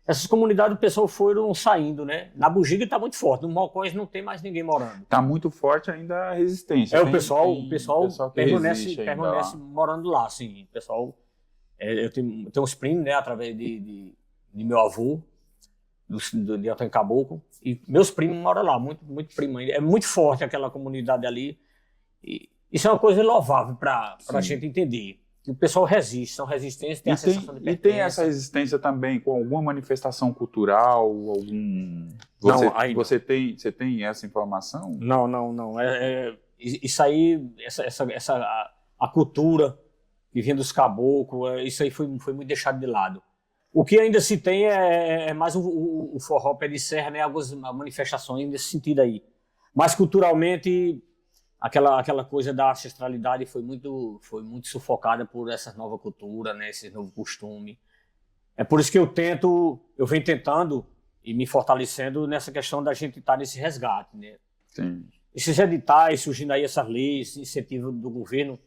Essas comunidades o pessoal foram saindo, né? Na Bugiga está muito forte, no Malcós não tem mais ninguém morando. Está muito forte ainda a resistência. O pessoal permanece morando lá, sim. O pessoal, eu tenho uns primos, né, através de meu avô, de Antônio Caboclo, e meus primos moram lá, muito primo ainda. É muito forte aquela comunidade ali. E isso é uma coisa louvável para a gente entender. Que o pessoal resiste, são resistentes, tem a sensação de pertença. E tem essa resistência também com alguma manifestação cultural, algum... Você tem essa informação? Não. Isso aí, a cultura que vinha dos caboclos, isso aí foi muito deixado de lado. O que ainda se tem é mais o forró pé de serra, né? Algumas manifestações nesse sentido aí. Mas culturalmente... Aquela coisa da ancestralidade foi muito sufocada por essa nova cultura, né, esse novo costume. É por isso que eu venho tentando e me fortalecendo nessa questão da gente estar nesse resgate, né? Sim. Esses editais, surgindo aí essas leis, esse incentivo do governo,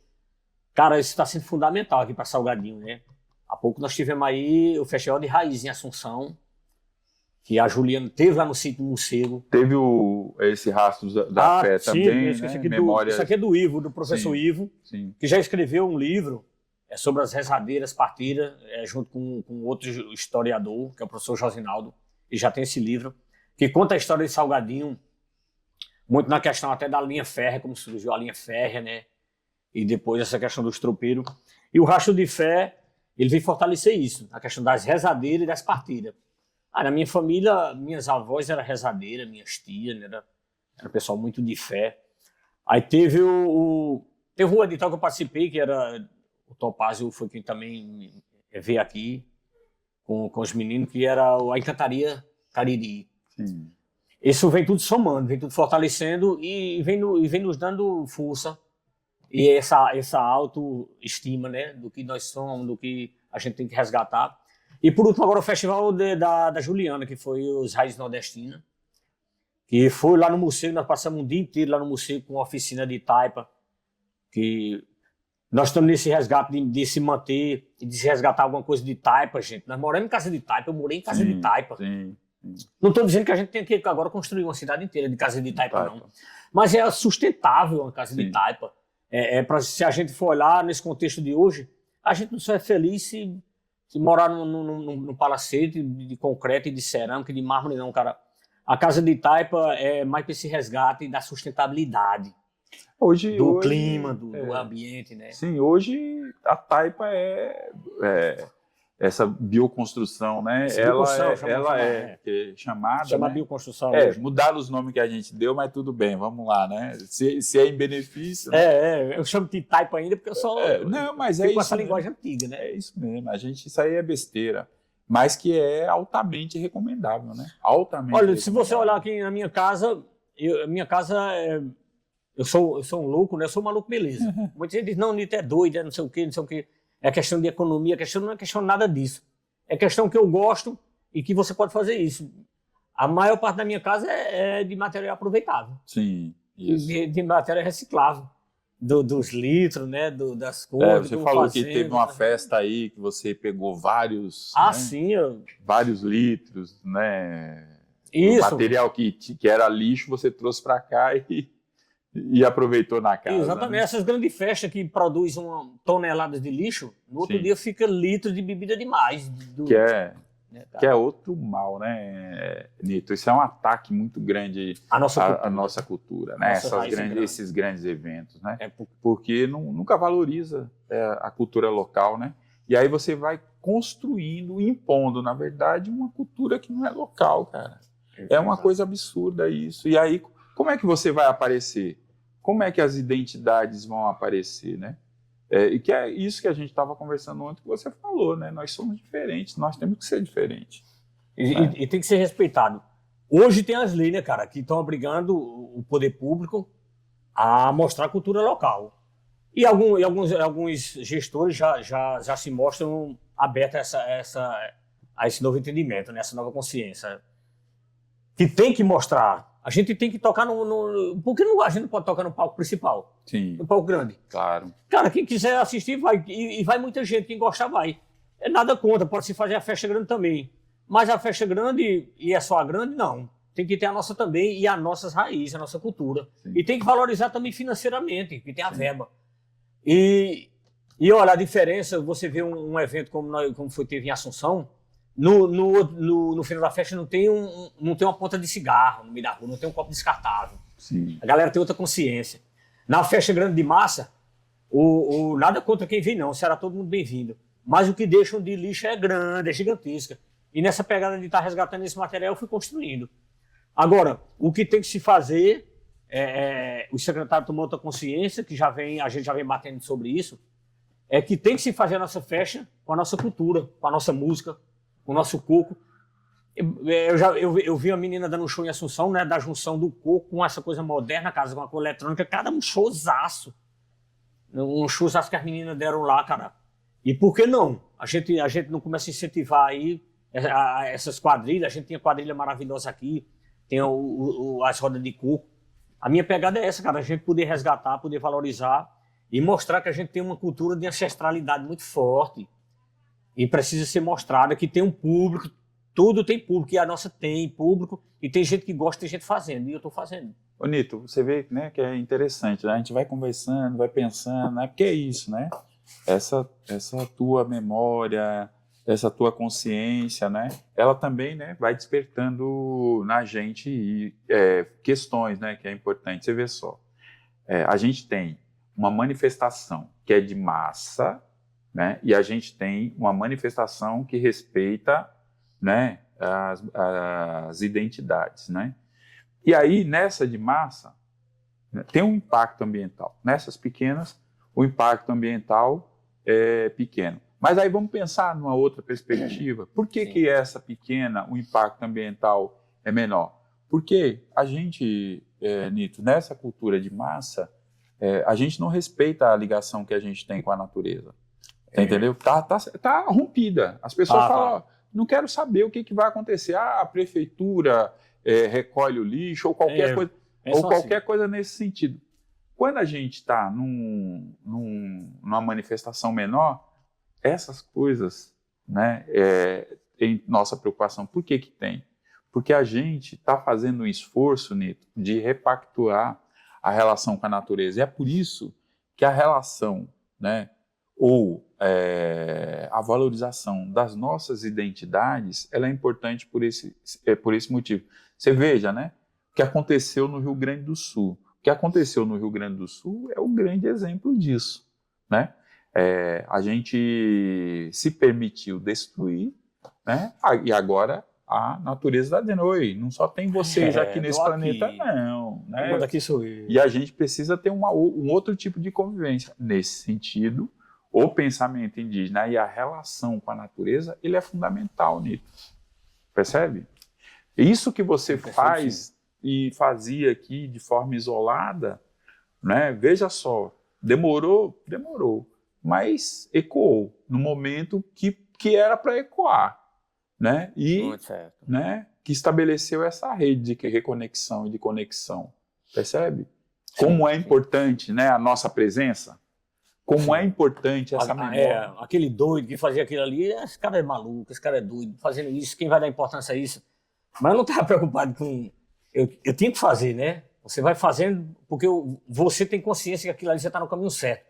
cara, isso está sendo fundamental aqui para Salgadinho, né? Há pouco nós tivemos aí o Festival de Raiz em Assunção, que a Juliana teve lá no sítio do Morcego. Teve esse Rastros da Fé sim, também, isso, né? Isso aqui é do Ivo, do professor Ivo, que já escreveu um livro sobre as rezadeiras partidas, junto com outro historiador, que é o professor Josinaldo, e já tem esse livro, que conta a história de Salgadinho, muito na questão até da linha férrea, como surgiu a linha férrea, né? E depois essa questão dos tropeiros. E o Rastro de Fé, ele vem fortalecer isso, a questão das rezadeiras e das partidas. Na minha família, minhas avós eram rezadeiras, minhas tias, né? Era um pessoal muito de fé. Aí teve um edital que eu participei, que era o Topázio, foi quem também veio aqui com os meninos, que era a Encantaria Cariri. Sim. Isso vem tudo somando, vem tudo fortalecendo e vem nos dando força e essa autoestima, né, do que nós somos, do que a gente tem que resgatar. E por último agora o festival da Juliana, que foi os Raízes Nordestinas, que foi lá no Morcego, nós passamos um dia inteiro lá no Morcego com uma oficina de taipa, que Nós estamos nesse resgate de se manter e de se resgatar alguma coisa de taipa, gente. Nós moramos em casa de taipa, eu morei em casa de taipa. Sim. Não estou dizendo que a gente tem que agora construir uma cidade inteira de casa de taipa, não. Mas é sustentável uma casa de taipa. Se a gente for olhar nesse contexto de hoje, a gente não só é feliz se morar num palacete de concreto e de cerâmica e de mármore, não, cara. A casa de taipa é mais para esse resgate da sustentabilidade. Hoje, clima, do ambiente, né? Sim, hoje a taipa é essa bioconstrução, né? Ela é chamada. Chama né? bioconstrução. Mudaram os nomes que a gente deu, mas tudo bem, vamos lá, né? Se é em benefício. Eu chamo de taipa ainda porque eu sou. Não, mas é isso. Com essa linguagem antiga, né? É isso mesmo. Isso aí é besteira. Mas que é altamente recomendável, né? Altamente. Olha, se você olhar aqui na minha casa, eu sou um louco, né? Eu sou um maluco, beleza. Muita gente diz, não, Nito é doido, não sei o quê, não sei o quê. É questão de economia, não é questão de nada disso. É questão que eu gosto e que você pode fazer isso. A maior parte da minha casa é de material aproveitável. Sim, isso. De material reciclável. Dos litros, né? Das cores. Você falou que teve uma festa aí que você pegou vários. Sim. Vários litros, né? Isso. O material que era lixo, você trouxe para cá e aproveitou na casa. Exatamente. Né? Essas grandes festas que produzem toneladas de lixo, no outro dia fica litro de bebida demais. Que é outro mal, né, Nito? Isso é um ataque muito grande à nossa cultura, né? Esses grandes eventos, né? Porque nunca valoriza a cultura local, né? E aí você vai construindo, impondo, na verdade, uma cultura que não é local, cara. É uma coisa absurda isso. E aí, como é que você vai aparecer? Como é que as identidades vão aparecer, né? E que é isso que a gente estava conversando ontem, que você falou, né? Nós somos diferentes, nós temos que ser diferentes. E tem que ser respeitado. Hoje tem as leis, né, cara, que estão obrigando o poder público a mostrar a cultura local. E alguns gestores já se mostram abertos a esse novo entendimento, né? Essa nova consciência. Que tem que mostrar. A gente tem que tocar por que a gente não pode tocar no palco principal? Sim. No palco grande. Claro. Cara, quem quiser assistir, vai. E vai muita gente. Quem gostar, vai. É nada contra. Pode-se fazer a festa grande também. Mas a festa grande, e é só a grande, não. Tem que ter a nossa também e as nossas raízes, a nossa cultura. Sim. E tem que valorizar também financeiramente, que tem a verba. E olha, a diferença, você vê um evento como teve em Assunção, no final da festa não tem uma ponta de cigarro no meio da rua, não tem um copo descartável. Sim. A galera tem outra consciência. Na festa grande de massa, nada contra quem vem não, será todo mundo bem-vindo. Mas o que deixam de lixo é grande, é gigantesca. E nessa pegada de estar resgatando esse material, eu fui construindo. Agora, o que tem que se fazer, o secretário tomou outra consciência, que a gente já vem batendo sobre isso, é que tem que se fazer a nossa festa com a nossa cultura, com a nossa música, com o nosso coco. Eu vi a menina dando um show em Assunção, né, da junção do coco com essa coisa moderna, casa com a coisa eletrônica, cada um showzaço. Um showzaço que as meninas deram lá, cara. E por que não? A gente não começa a incentivar aí essas quadrilhas. A gente tem quadrilha maravilhosa aqui, tem as rodas de coco. A minha pegada é essa, cara, a gente poder resgatar, poder valorizar e mostrar que a gente tem uma cultura de ancestralidade muito forte. E precisa ser mostrada que tem um público, tudo tem público, e a nossa tem público, e tem gente que gosta, tem gente fazendo, e eu estou fazendo. Ô Nito, você vê, né, que é interessante, né? A gente vai conversando, vai pensando, né? Porque é isso, né? Essa tua memória, essa tua consciência, né? Ela também, né, vai despertando na gente questões, né? Que é importante. Você vê só, a gente tem uma manifestação que é de massa, né? E a gente tem uma manifestação que respeita, né, as identidades, né? E aí, nessa de massa, né, tem um impacto ambiental. Nessas pequenas, o impacto ambiental é pequeno. Mas aí vamos pensar numa outra perspectiva. Por que essa pequena, o impacto ambiental é menor? Porque a gente, Nito, nessa cultura de massa, a gente não respeita a ligação que a gente tem com a natureza. Entendeu? Tá rompida. As pessoas falam, não quero saber o que vai acontecer. A prefeitura recolhe o lixo ou qualquer coisa, coisa nesse sentido. Quando a gente está numa manifestação menor, essas coisas, né, tem nossa preocupação. Por que que tem? Porque a gente está fazendo um esforço, Nito, de repactuar a relação com a natureza. E é por isso que a relação, né, ou a valorização das nossas identidades, ela é importante por esse motivo. Você veja, né, o que aconteceu no Rio Grande do Sul. O que aconteceu no Rio Grande do Sul é um grande exemplo disso, né? A gente se permitiu destruir, né? E agora a natureza está dizendo, oi, não só tem vocês aqui nesse planeta, não. Né? Manda aqui sou eu. E a gente precisa ter um outro tipo de convivência. Nesse sentido, o pensamento indígena e a relação com a natureza, ele é fundamental, Nito. Percebe? Isso que você faz e fazia aqui de forma isolada, né? Veja só, demorou, mas ecoou no momento que era para ecoar, né? E, né, que estabeleceu essa rede de reconexão e de conexão, percebe? Como é importante, né, a nossa presença, como é importante essa memória. Aquele doido que fazia aquilo ali, esse cara é maluco, esse cara é doido, fazendo isso, quem vai dar importância a isso? Mas eu não estava preocupado com... Eu tinha que fazer, né? Você vai fazendo porque você tem consciência que aquilo ali já está no caminho certo.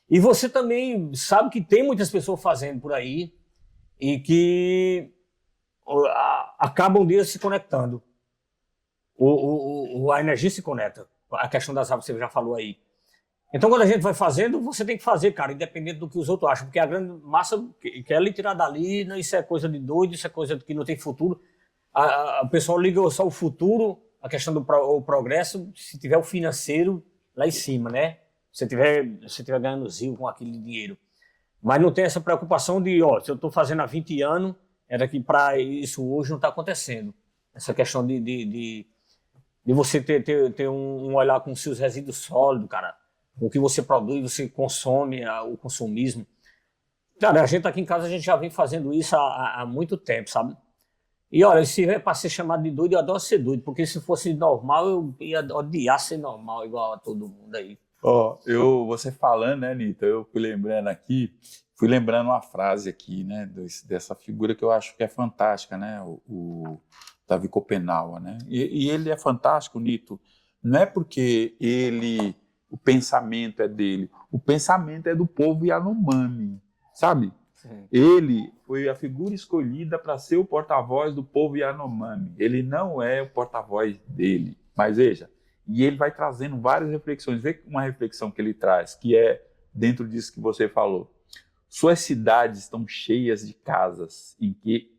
E você também sabe que tem muitas pessoas fazendo por aí e que acabam um dia se conectando. A energia se conecta. A questão das árvores você já falou aí. Então, quando a gente vai fazendo, você tem que fazer, cara, independente do que os outros acham. Porque a grande massa quer lhe tirar dali, né? Isso é coisa de doido, isso é coisa que não tem futuro. O pessoal liga só o futuro, a questão do progresso, se tiver o financeiro lá em cima, né? Se tiver ganhando zio com aquele dinheiro. Mas não tem essa preocupação de, se eu estou fazendo há 20 anos, era que para isso hoje não está acontecendo. Essa questão de você ter um olhar com os seus resíduos sólidos, cara, com o que você produz, você consome, o consumismo. Cara, a gente aqui em casa, a gente já vem fazendo isso há muito tempo, sabe? E olha, se é para ser chamado de doido, eu adoro ser doido, porque se fosse normal, eu ia odiar ser normal, igual a todo mundo aí. Você falando, né, Nito, eu fui lembrando uma frase aqui, né, dessa figura que eu acho que é fantástica, né, o Davi Copenhague, né, e ele é fantástico, Nito, não é porque o pensamento é dele, o pensamento é do povo Yanomami, sabe? Sim. Ele foi a figura escolhida para ser o porta-voz do povo Yanomami. Ele não é o porta-voz dele, mas veja, e ele vai trazendo várias reflexões. Vê uma reflexão que ele traz, que é dentro disso que você falou. Suas cidades estão cheias de casas em que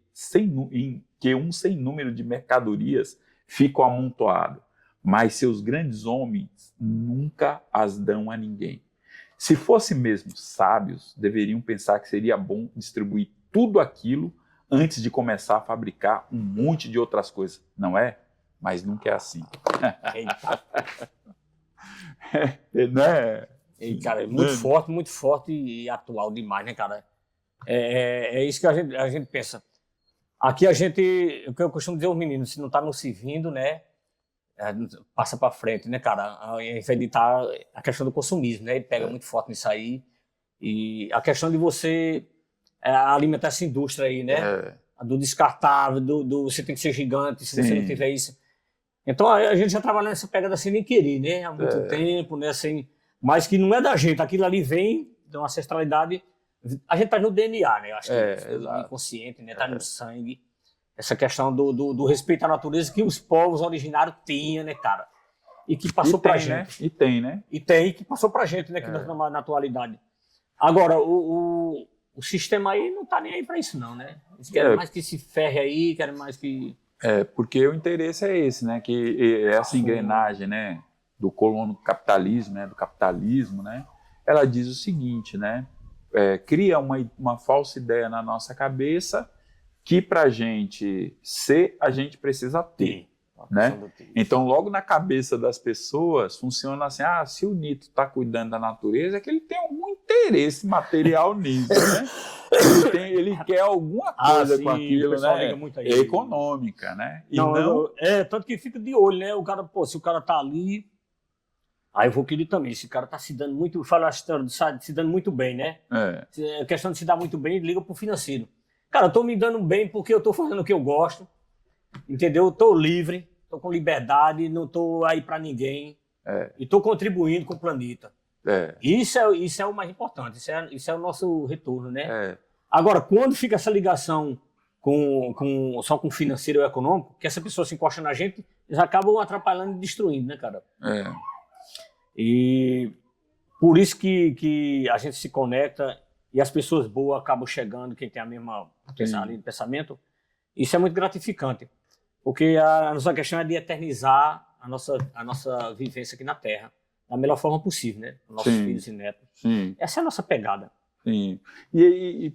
um sem número de mercadorias ficam amontoados, mas seus grandes homens nunca as dão a ninguém. Se fossem mesmo sábios, deveriam pensar que seria bom distribuir tudo aquilo antes de começar a fabricar um monte de outras coisas, não é? Mas nunca é assim. Né? E, cara, é muito forte e atual demais, né, cara? É isso que a gente pensa. Aqui o que eu costumo dizer aos meninos, se não está nos servindo, né, passa para frente, né, cara? Ao invés de estar a questão do consumismo, né? Ele pega muito forte nisso aí. E a questão de você alimentar essa indústria aí, né? Do descartável, do você tem que ser gigante, se você não tiver isso. Então a gente já trabalha nessa pegada sem nem querer, né? Há muito tempo, né? Assim, mas que não é da gente, aquilo ali vem de uma ancestralidade. A gente tá no DNA, né? Eu acho que é no inconsciente, né? Tá no sangue. Essa questão do respeito à natureza que os povos originários tinham, né, cara? E que passou pra gente. Né? E tem, né? E que passou pra gente, né? Na atualidade. Agora, o sistema aí não tá nem aí pra isso, não, né? Eles querem mais que se ferre aí, querem mais que... Porque o interesse é esse, né? Que essa engrenagem, né? Do capitalismo, né? Do capitalismo, né? Ela diz o seguinte, né? Cria uma falsa ideia na nossa cabeça que para a gente ser, a gente precisa ter. Né? Então, logo na cabeça das pessoas, funciona assim, se o Nito está cuidando da natureza, é que ele tem algum interesse material nisso, né? Ele quer alguma coisa com aquilo, né? Econômica, né? Tanto que fica de olho, né? O cara, se o cara tá ali, Aí eu vou querer também. Esse cara tá se dando muito, fala a história, se dando muito bem, né? A questão de se dar muito bem, liga pro financeiro. Cara, eu tô me dando bem porque eu tô fazendo o que eu gosto, entendeu? Eu tô livre, tô com liberdade, não tô aí pra ninguém. E tô contribuindo com o planeta. Isso é o mais importante, isso é o nosso retorno, né? Agora, quando fica essa ligação só com o financeiro e o econômico, que essa pessoa se encosta na gente, eles acabam atrapalhando e destruindo, né, cara? E por isso que a gente se conecta e as pessoas boas acabam chegando, quem tem a mesma linha de pensamento. Isso é muito gratificante, porque a nossa questão é de eternizar a nossa vivência aqui na Terra da melhor forma possível, né? Nossos filhos e netos. Essa é a nossa pegada. Sim.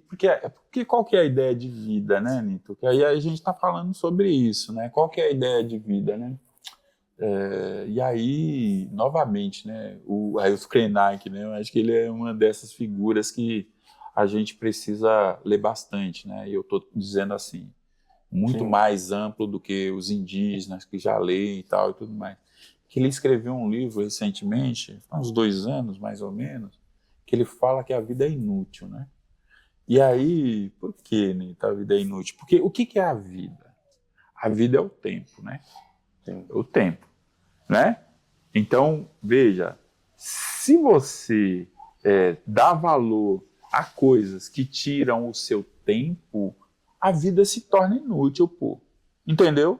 Porque qual que é a ideia de vida, né, Nito? Que aí a gente está falando sobre isso, né? Qual que é a ideia de vida, né? E aí, novamente, né? O Krenak, né? Eu acho que ele é uma dessas figuras que a gente precisa ler bastante, né? E eu estou dizendo assim, muito mais amplo do que os indígenas que já leem e tal e tudo mais. Que ele escreveu um livro recentemente, há uns 2 anos mais ou menos, que ele fala que a vida é inútil, né? E aí, por que, né, a vida é inútil? Porque o que é a vida? A vida é o tempo, né? O tempo, né? Então, veja, se você dá valor a coisas que tiram o seu tempo, a vida se torna inútil, pô. Entendeu?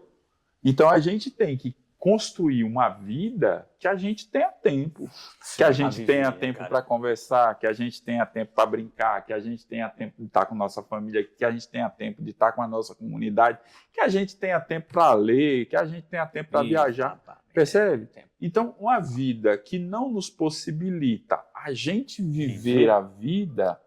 Então, a gente tem que construir uma vida que a gente tenha tempo, que a gente tenha tempo para conversar, que a gente tenha tempo para brincar, que a gente tenha tempo de estar com nossa família, que a gente tenha tempo de estar com a nossa comunidade, que a gente tenha tempo para ler, que a gente tenha tempo para viajar. Percebe? Então, uma vida que não nos possibilita a gente viver a vida,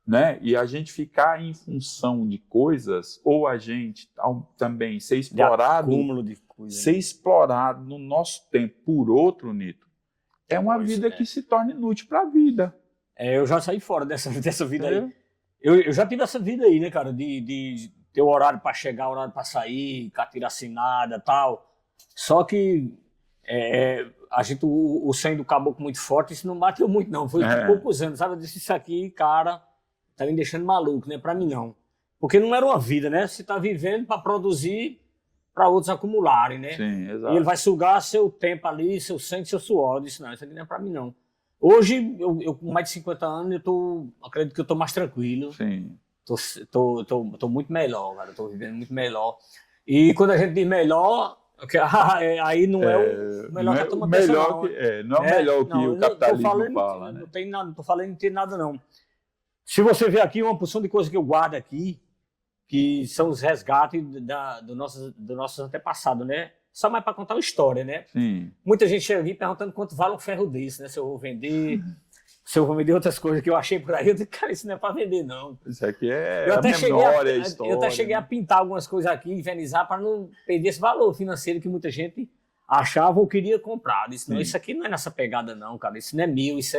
né, e a gente ficar em função de coisas, ou a gente também ser explorado, ser explorado no nosso tempo por outro, Nito, é uma vida que se torna inútil para a vida. Eu já saí fora dessa vida aí. Eu já tive essa vida aí, né, cara, de ter o horário para chegar, horário para sair, carteira assinada e tal. Só que o sangue do caboclo muito forte, isso não bateu muito, não. Foi poucos anos, sabe? Eu disse, isso aqui, cara, tá me deixando maluco, né? Para mim, não. Porque não era uma vida, né? Você tá vivendo para produzir para outros acumularem, né? Sim, exato. E ele vai sugar seu tempo ali, seu sangue, seu suor. Eu disse, não, isso aqui não é para mim, não. Hoje, eu com mais de 50 anos, acredito que eu tô mais tranquilo. Sim. Tô muito melhor, cara. Tô vivendo muito melhor. E quando a gente diz melhor, aí não é o melhor que a turma pensa, não. Não é o melhor que o capitalismo fala, né? Não tô falando de ter nada, não. Se você ver aqui, uma porção de coisa que eu guardo aqui, que são os resgates do nossos antepassados, né? Só mais para contar uma história, né? Sim. Muita gente chega aqui perguntando quanto vale um ferro desse, né? Se eu vou vender, se eu vou vender outras coisas que eu achei por aí. Eu digo, cara, isso não é para vender, não. Isso aqui é a memória, a história. Eu até cheguei a pintar algumas coisas aqui, invernizar, para não perder esse valor financeiro que muita gente achava ou queria comprar. Disse, não, isso aqui não é nessa pegada, não, cara. Isso não é meu, isso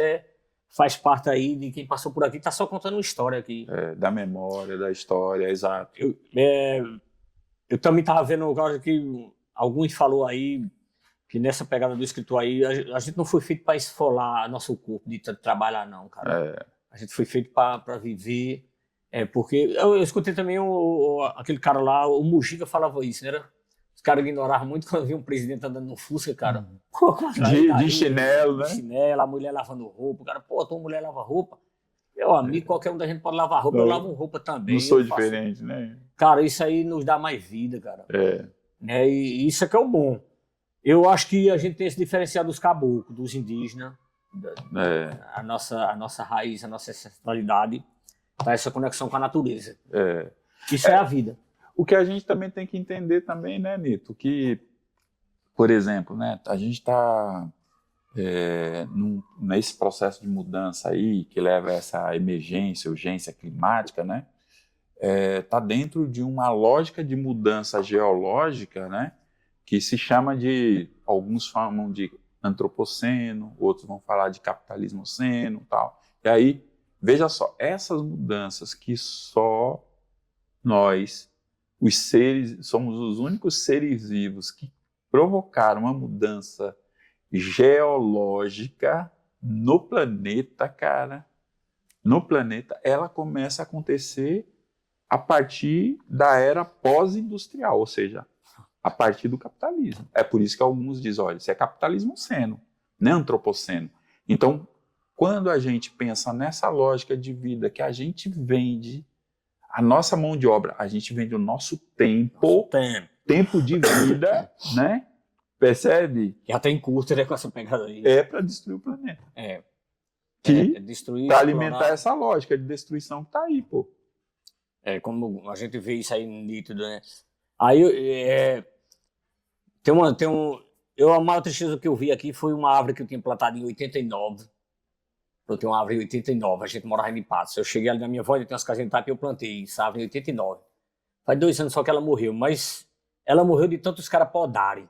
faz parte aí de quem passou por aqui, tá só contando uma história aqui. Da memória, da história, exato. Eu também estava vendo agora que alguns falou aí que nessa pegada do escritor aí, a gente não foi feito para esfolar nosso corpo, de trabalhar não, cara. A gente foi feito para viver, porque eu escutei também aquele cara lá, o Mujica falava isso, né? Os caras ignoravam muito quando via um presidente andando no Fusca, cara. Pô, de chinelo, né? De chinelo, a mulher lavando roupa. O cara, pô, tua mulher lava roupa. Meu amigo, qualquer um da gente pode lavar roupa, eu lavo roupa também. Não sou diferente, né? Cara, isso aí nos dá mais vida, cara. E isso é que é o bom. Eu acho que a gente tem esse diferencial dos caboclos, dos indígenas, a nossa raiz, a nossa ancestralidade, tá, essa conexão com a natureza. Isso é a vida. O que a gente também tem que entender também, né, Nito, que, por exemplo, né, a gente está nesse processo de mudança aí, que leva a essa emergência, urgência climática, né, tá dentro de uma lógica de mudança geológica, né, que se chama alguns falam de antropoceno, outros vão falar de capitalismoceno e tal. E aí, veja só, essas mudanças que só nós, os seres, somos os únicos seres vivos que provocaram uma mudança geológica no planeta, cara, no planeta, ela começa a acontecer a partir da era pós-industrial, ou seja, a partir do capitalismo. É por isso que alguns dizem, olha, isso é capitalismo seno, não é antropoceno. Então, quando a gente pensa nessa lógica de vida que a gente vende a nossa mão de obra, a gente vende o nosso tempo de vida, né? Percebe? Já tem curso, né, com essa pegada aí. É para destruir o planeta. Destruir, para alimentar essa lógica de destruição que está aí, pô. Como a gente vê isso aí nítido, né? Aí a maior tristeza que eu vi aqui foi uma árvore que eu tinha plantado em 89. Eu tenho uma árvore em 89, a gente morava em Patos. Eu cheguei ali na minha avó, tem umas casinhas de taipa e eu plantei essa árvore em 89. Faz 2 anos só que ela morreu, mas ela morreu de tantos caras podarem.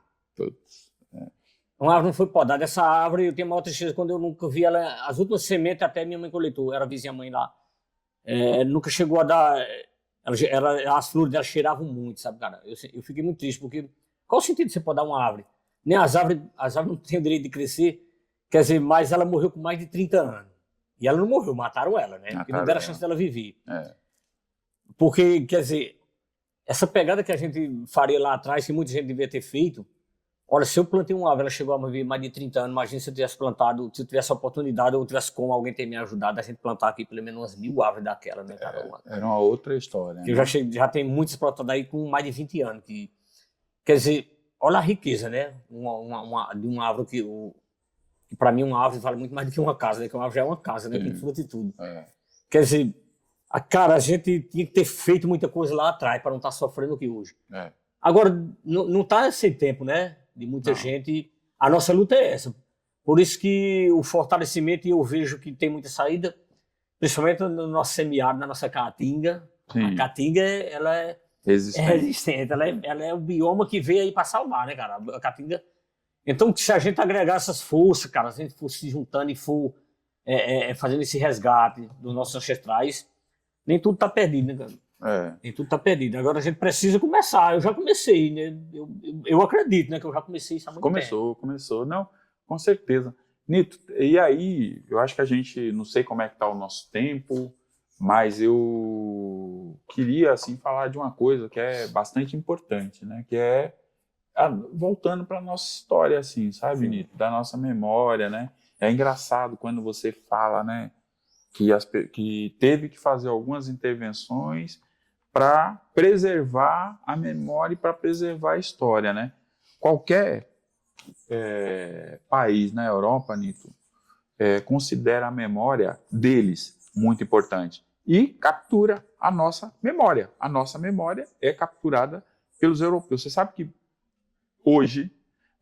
Uma árvore não foi podada. Essa árvore, eu tenho a maior tristeza quando eu nunca vi ela. As últimas sementes até minha mãe coletou, era a vizinha mãe lá. Nunca chegou a dar. As flores dela cheiravam muito, sabe, cara? Eu fiquei muito triste, porque qual o sentido de você podar uma árvore? Nem as árvores não têm o direito de crescer, quer dizer, mas ela morreu com mais de 30 anos. E ela não morreu, mataram ela, né? Porque não deram a chance dela viver. Porque, quer dizer, essa pegada que a gente faria lá atrás, que muita gente devia ter feito, olha, se eu plantei uma árvore, ela chegou a viver mais de 30 anos, imagina se eu tivesse plantado, se eu tivesse a oportunidade, ou tivesse como alguém ter me ajudado a gente plantar aqui pelo menos umas 1000 árvores daquela, né, cara? Era uma outra história. Né? Já tem muitos plantados aí com mais de 20 anos. Quer dizer, olha a riqueza, né? De uma árvore que para mim uma árvore vale muito mais do que uma casa, né? Que uma árvore é uma casa, né? Com fruta e tudo. Quer dizer, cara, a gente tinha que ter feito muita coisa lá atrás para não estar sofrendo aqui hoje. Agora, não está sem tempo, né? De muita gente. A nossa luta é essa. Por isso que o fortalecimento, e eu vejo que tem muita saída, principalmente no nosso semiárido, na nossa caatinga. Sim. A caatinga, ela é resistente. Ela é o bioma que veio aí para salvar, né, cara? A caatinga. Então, se a gente agregar essas forças, cara, se a gente for se juntando e for fazendo esse resgate dos nossos ancestrais, nem tudo está perdido, né, cara? Nem tudo está perdido. Agora a gente precisa começar. Eu já comecei, né? Eu acredito, né, que eu já comecei isso há muito tempo. Começou. Não, com certeza. Nito, e aí, eu acho que a gente, não sei como é que está o nosso tempo, mas eu queria, assim, falar de uma coisa que é bastante importante, né? Que é voltando para a nossa história, assim, sabe, Nito? Da nossa memória, né? É engraçado quando você fala, né, que teve que fazer algumas intervenções para preservar a memória e para preservar a história, né? Qualquer país na Europa, Nito, considera a memória deles muito importante e captura a nossa memória. A nossa memória é capturada pelos europeus. Você sabe que hoje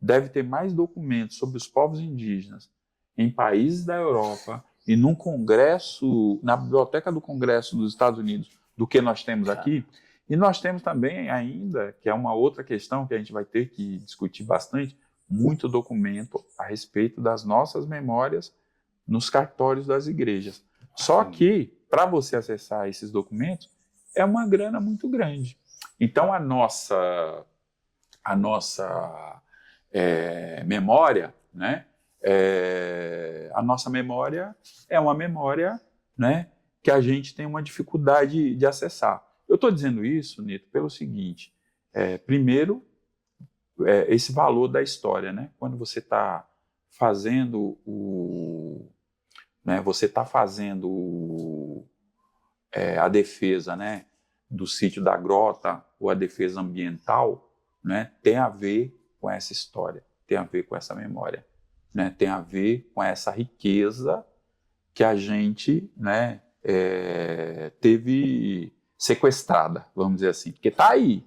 deve ter mais documentos sobre os povos indígenas em países da Europa e num congresso, na Biblioteca do Congresso dos Estados Unidos, do que nós temos aqui. E nós temos também ainda, que é uma outra questão que a gente vai ter que discutir bastante, muito documento a respeito das nossas memórias nos cartórios das igrejas. Só que, para você acessar esses documentos, é uma grana muito grande. Então, a nossa memória, né? A nossa memória é uma memória, né, que a gente tem uma dificuldade de acessar. Eu estou dizendo isso, Nito, pelo seguinte: primeiro, esse valor da história, né? Quando você está fazendo a defesa, né, do sítio da grota ou a defesa ambiental, né, tem a ver com essa história, tem a ver com essa memória, né, tem a ver com essa riqueza que a gente, né, teve sequestrada, vamos dizer assim, porque está aí,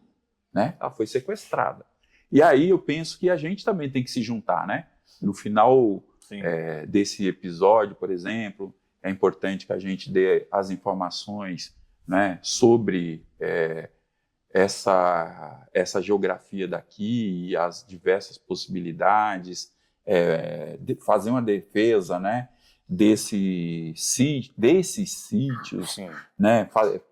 né, ela foi sequestrada. E aí eu penso que a gente também tem que se juntar, né? No final desse episódio, por exemplo, é importante que a gente dê as informações, né, sobre essa geografia daqui e as diversas possibilidades, de fazer uma defesa, né, desses sítios, né,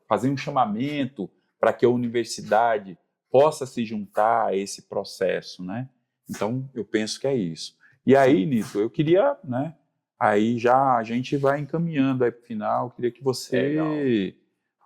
fazer um chamamento para que a universidade possa se juntar a esse processo, né? Então, eu penso que é isso. E aí, Nito, eu queria, né, aí já a gente vai encaminhando aí para o final, eu queria que você,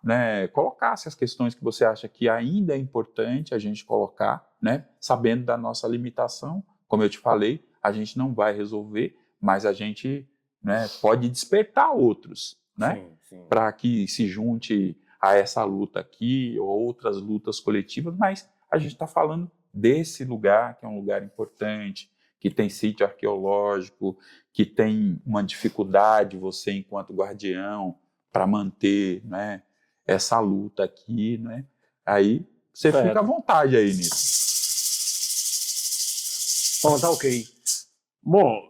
né, colocasse as questões que você acha que ainda é importante a gente colocar, né, sabendo da nossa limitação, como eu te falei, a gente não vai resolver, mas a gente, né, pode despertar outros, né, para que se junte a essa luta aqui ou outras lutas coletivas, mas a gente está falando desse lugar, que é um lugar importante, que tem sítio arqueológico, que tem uma dificuldade, você enquanto guardião, para manter, né, essa luta aqui, né? Aí você fica à vontade aí nisso. Bom, tá ok. Bom,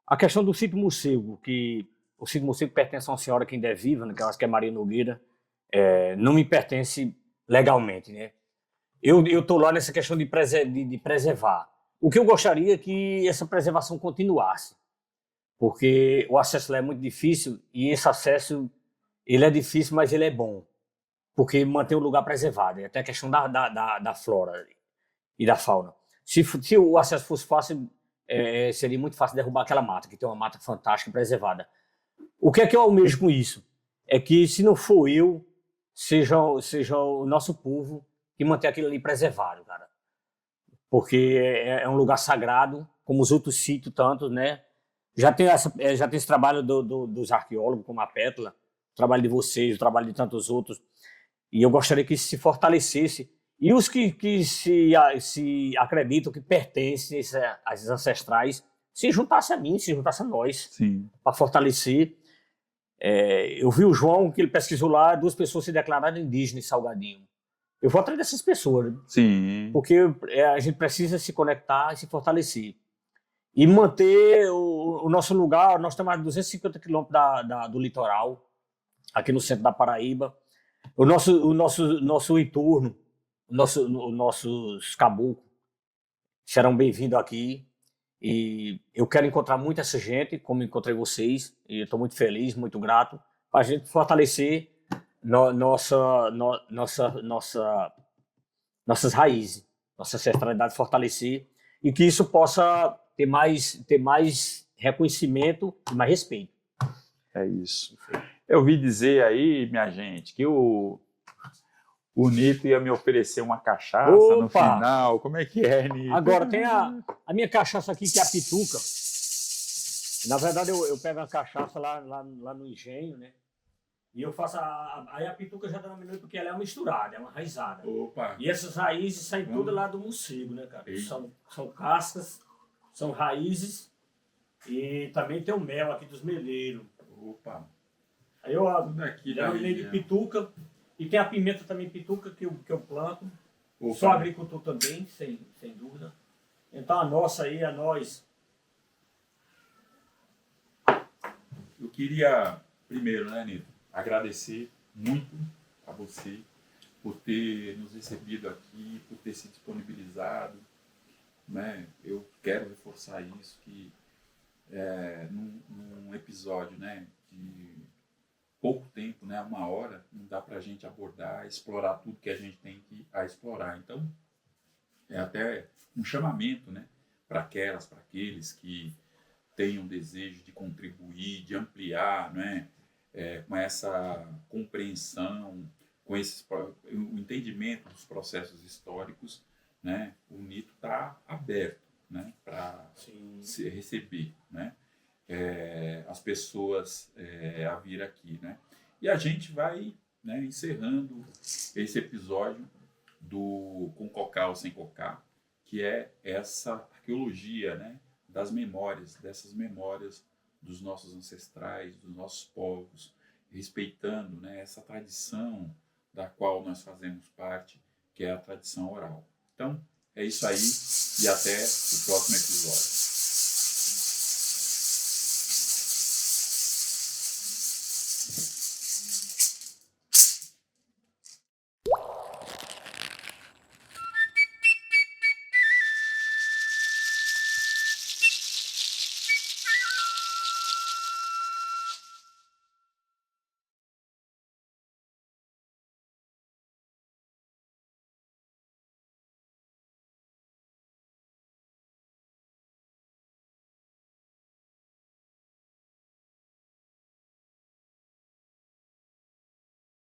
a questão do sítio morcego, que o sítio morcego pertence a uma senhora que ainda é viva, né, que eu acho que é Maria Nogueira, não me pertence legalmente, né? Eu estou lá nessa questão de preservar. O que eu gostaria é que essa preservação continuasse, porque o acesso lá é muito difícil e esse acesso ele é difícil, mas ele é bom, porque mantém o lugar preservado. É até a questão da flora e da fauna. Se o acesso fosse fácil, seria muito fácil derrubar aquela mata, que tem uma mata fantástica preservada. O que é que eu almejo com isso? É que, se não for eu, seja o nosso povo que mantém aquilo ali preservado, cara. Porque é um lugar sagrado, como os outros sítios, tanto, né? Já tem esse trabalho dos arqueólogos, como a Pétala, o trabalho de vocês, o trabalho de tantos outros, e eu gostaria que isso se fortalecesse. E os que se acreditam que pertencem a esses ancestrais se juntassem a mim, se juntassem a nós, para fortalecer. Eu vi o João, que ele pesquisou lá, 2 pessoas se declararam indígenas em Salgadinho. Eu vou atrás dessas pessoas, né? Sim. Porque a gente precisa se conectar e se fortalecer. E manter o nosso lugar. Nós estamos a 250 quilômetros do litoral, aqui no centro da Paraíba. O nosso entorno, os nossos caboclos serão bem-vindos aqui. E eu quero encontrar muito essa gente, como encontrei vocês, e estou muito feliz, muito grato, para a gente fortalecer nossas raízes, nossa ancestralidade, fortalecer, e que isso possa ter mais reconhecimento e mais respeito. É isso. Eu ouvi dizer aí, minha gente, que o Nito ia me oferecer uma cachaça no final. Como é que é, Nito? Agora, tem a minha cachaça aqui, que é a pituca. Na verdade, eu pego a cachaça lá no engenho, né? E eu faço aí a pituca já denominou porque ela é uma misturada, é uma raizada. Opa. E essas raízes saem todas lá do morcego, né, cara? São cascas, são raízes e também tem o mel aqui dos meleiros. Opa. Aí eu denominei de pituca e tem a pimenta também pituca que eu planto. Opa. Sou agricultor também, sem dúvida. Então a nossa aí, a nós. Eu queria, primeiro, né, Nito, agradecer muito a você por ter nos recebido aqui, por ter se disponibilizado, né? Eu quero reforçar isso, que num episódio, né, de pouco tempo, né, 1 hora, não dá para a gente abordar, explorar tudo que a gente tem a explorar. Então, é até um chamamento, né, para aqueles que tenham desejo de contribuir, de ampliar, né, com essa compreensão, com o entendimento dos processos históricos, né, o Nito está aberto, né, para se receber, né, as pessoas a vir aqui, né. E a gente vai, né, encerrando esse episódio com Cocá ou Sem Cocá, que é essa arqueologia, né, dessas memórias dos nossos ancestrais, dos nossos povos, respeitando, né, essa tradição da qual nós fazemos parte, que é a tradição oral. Então, é isso aí e até o próximo episódio.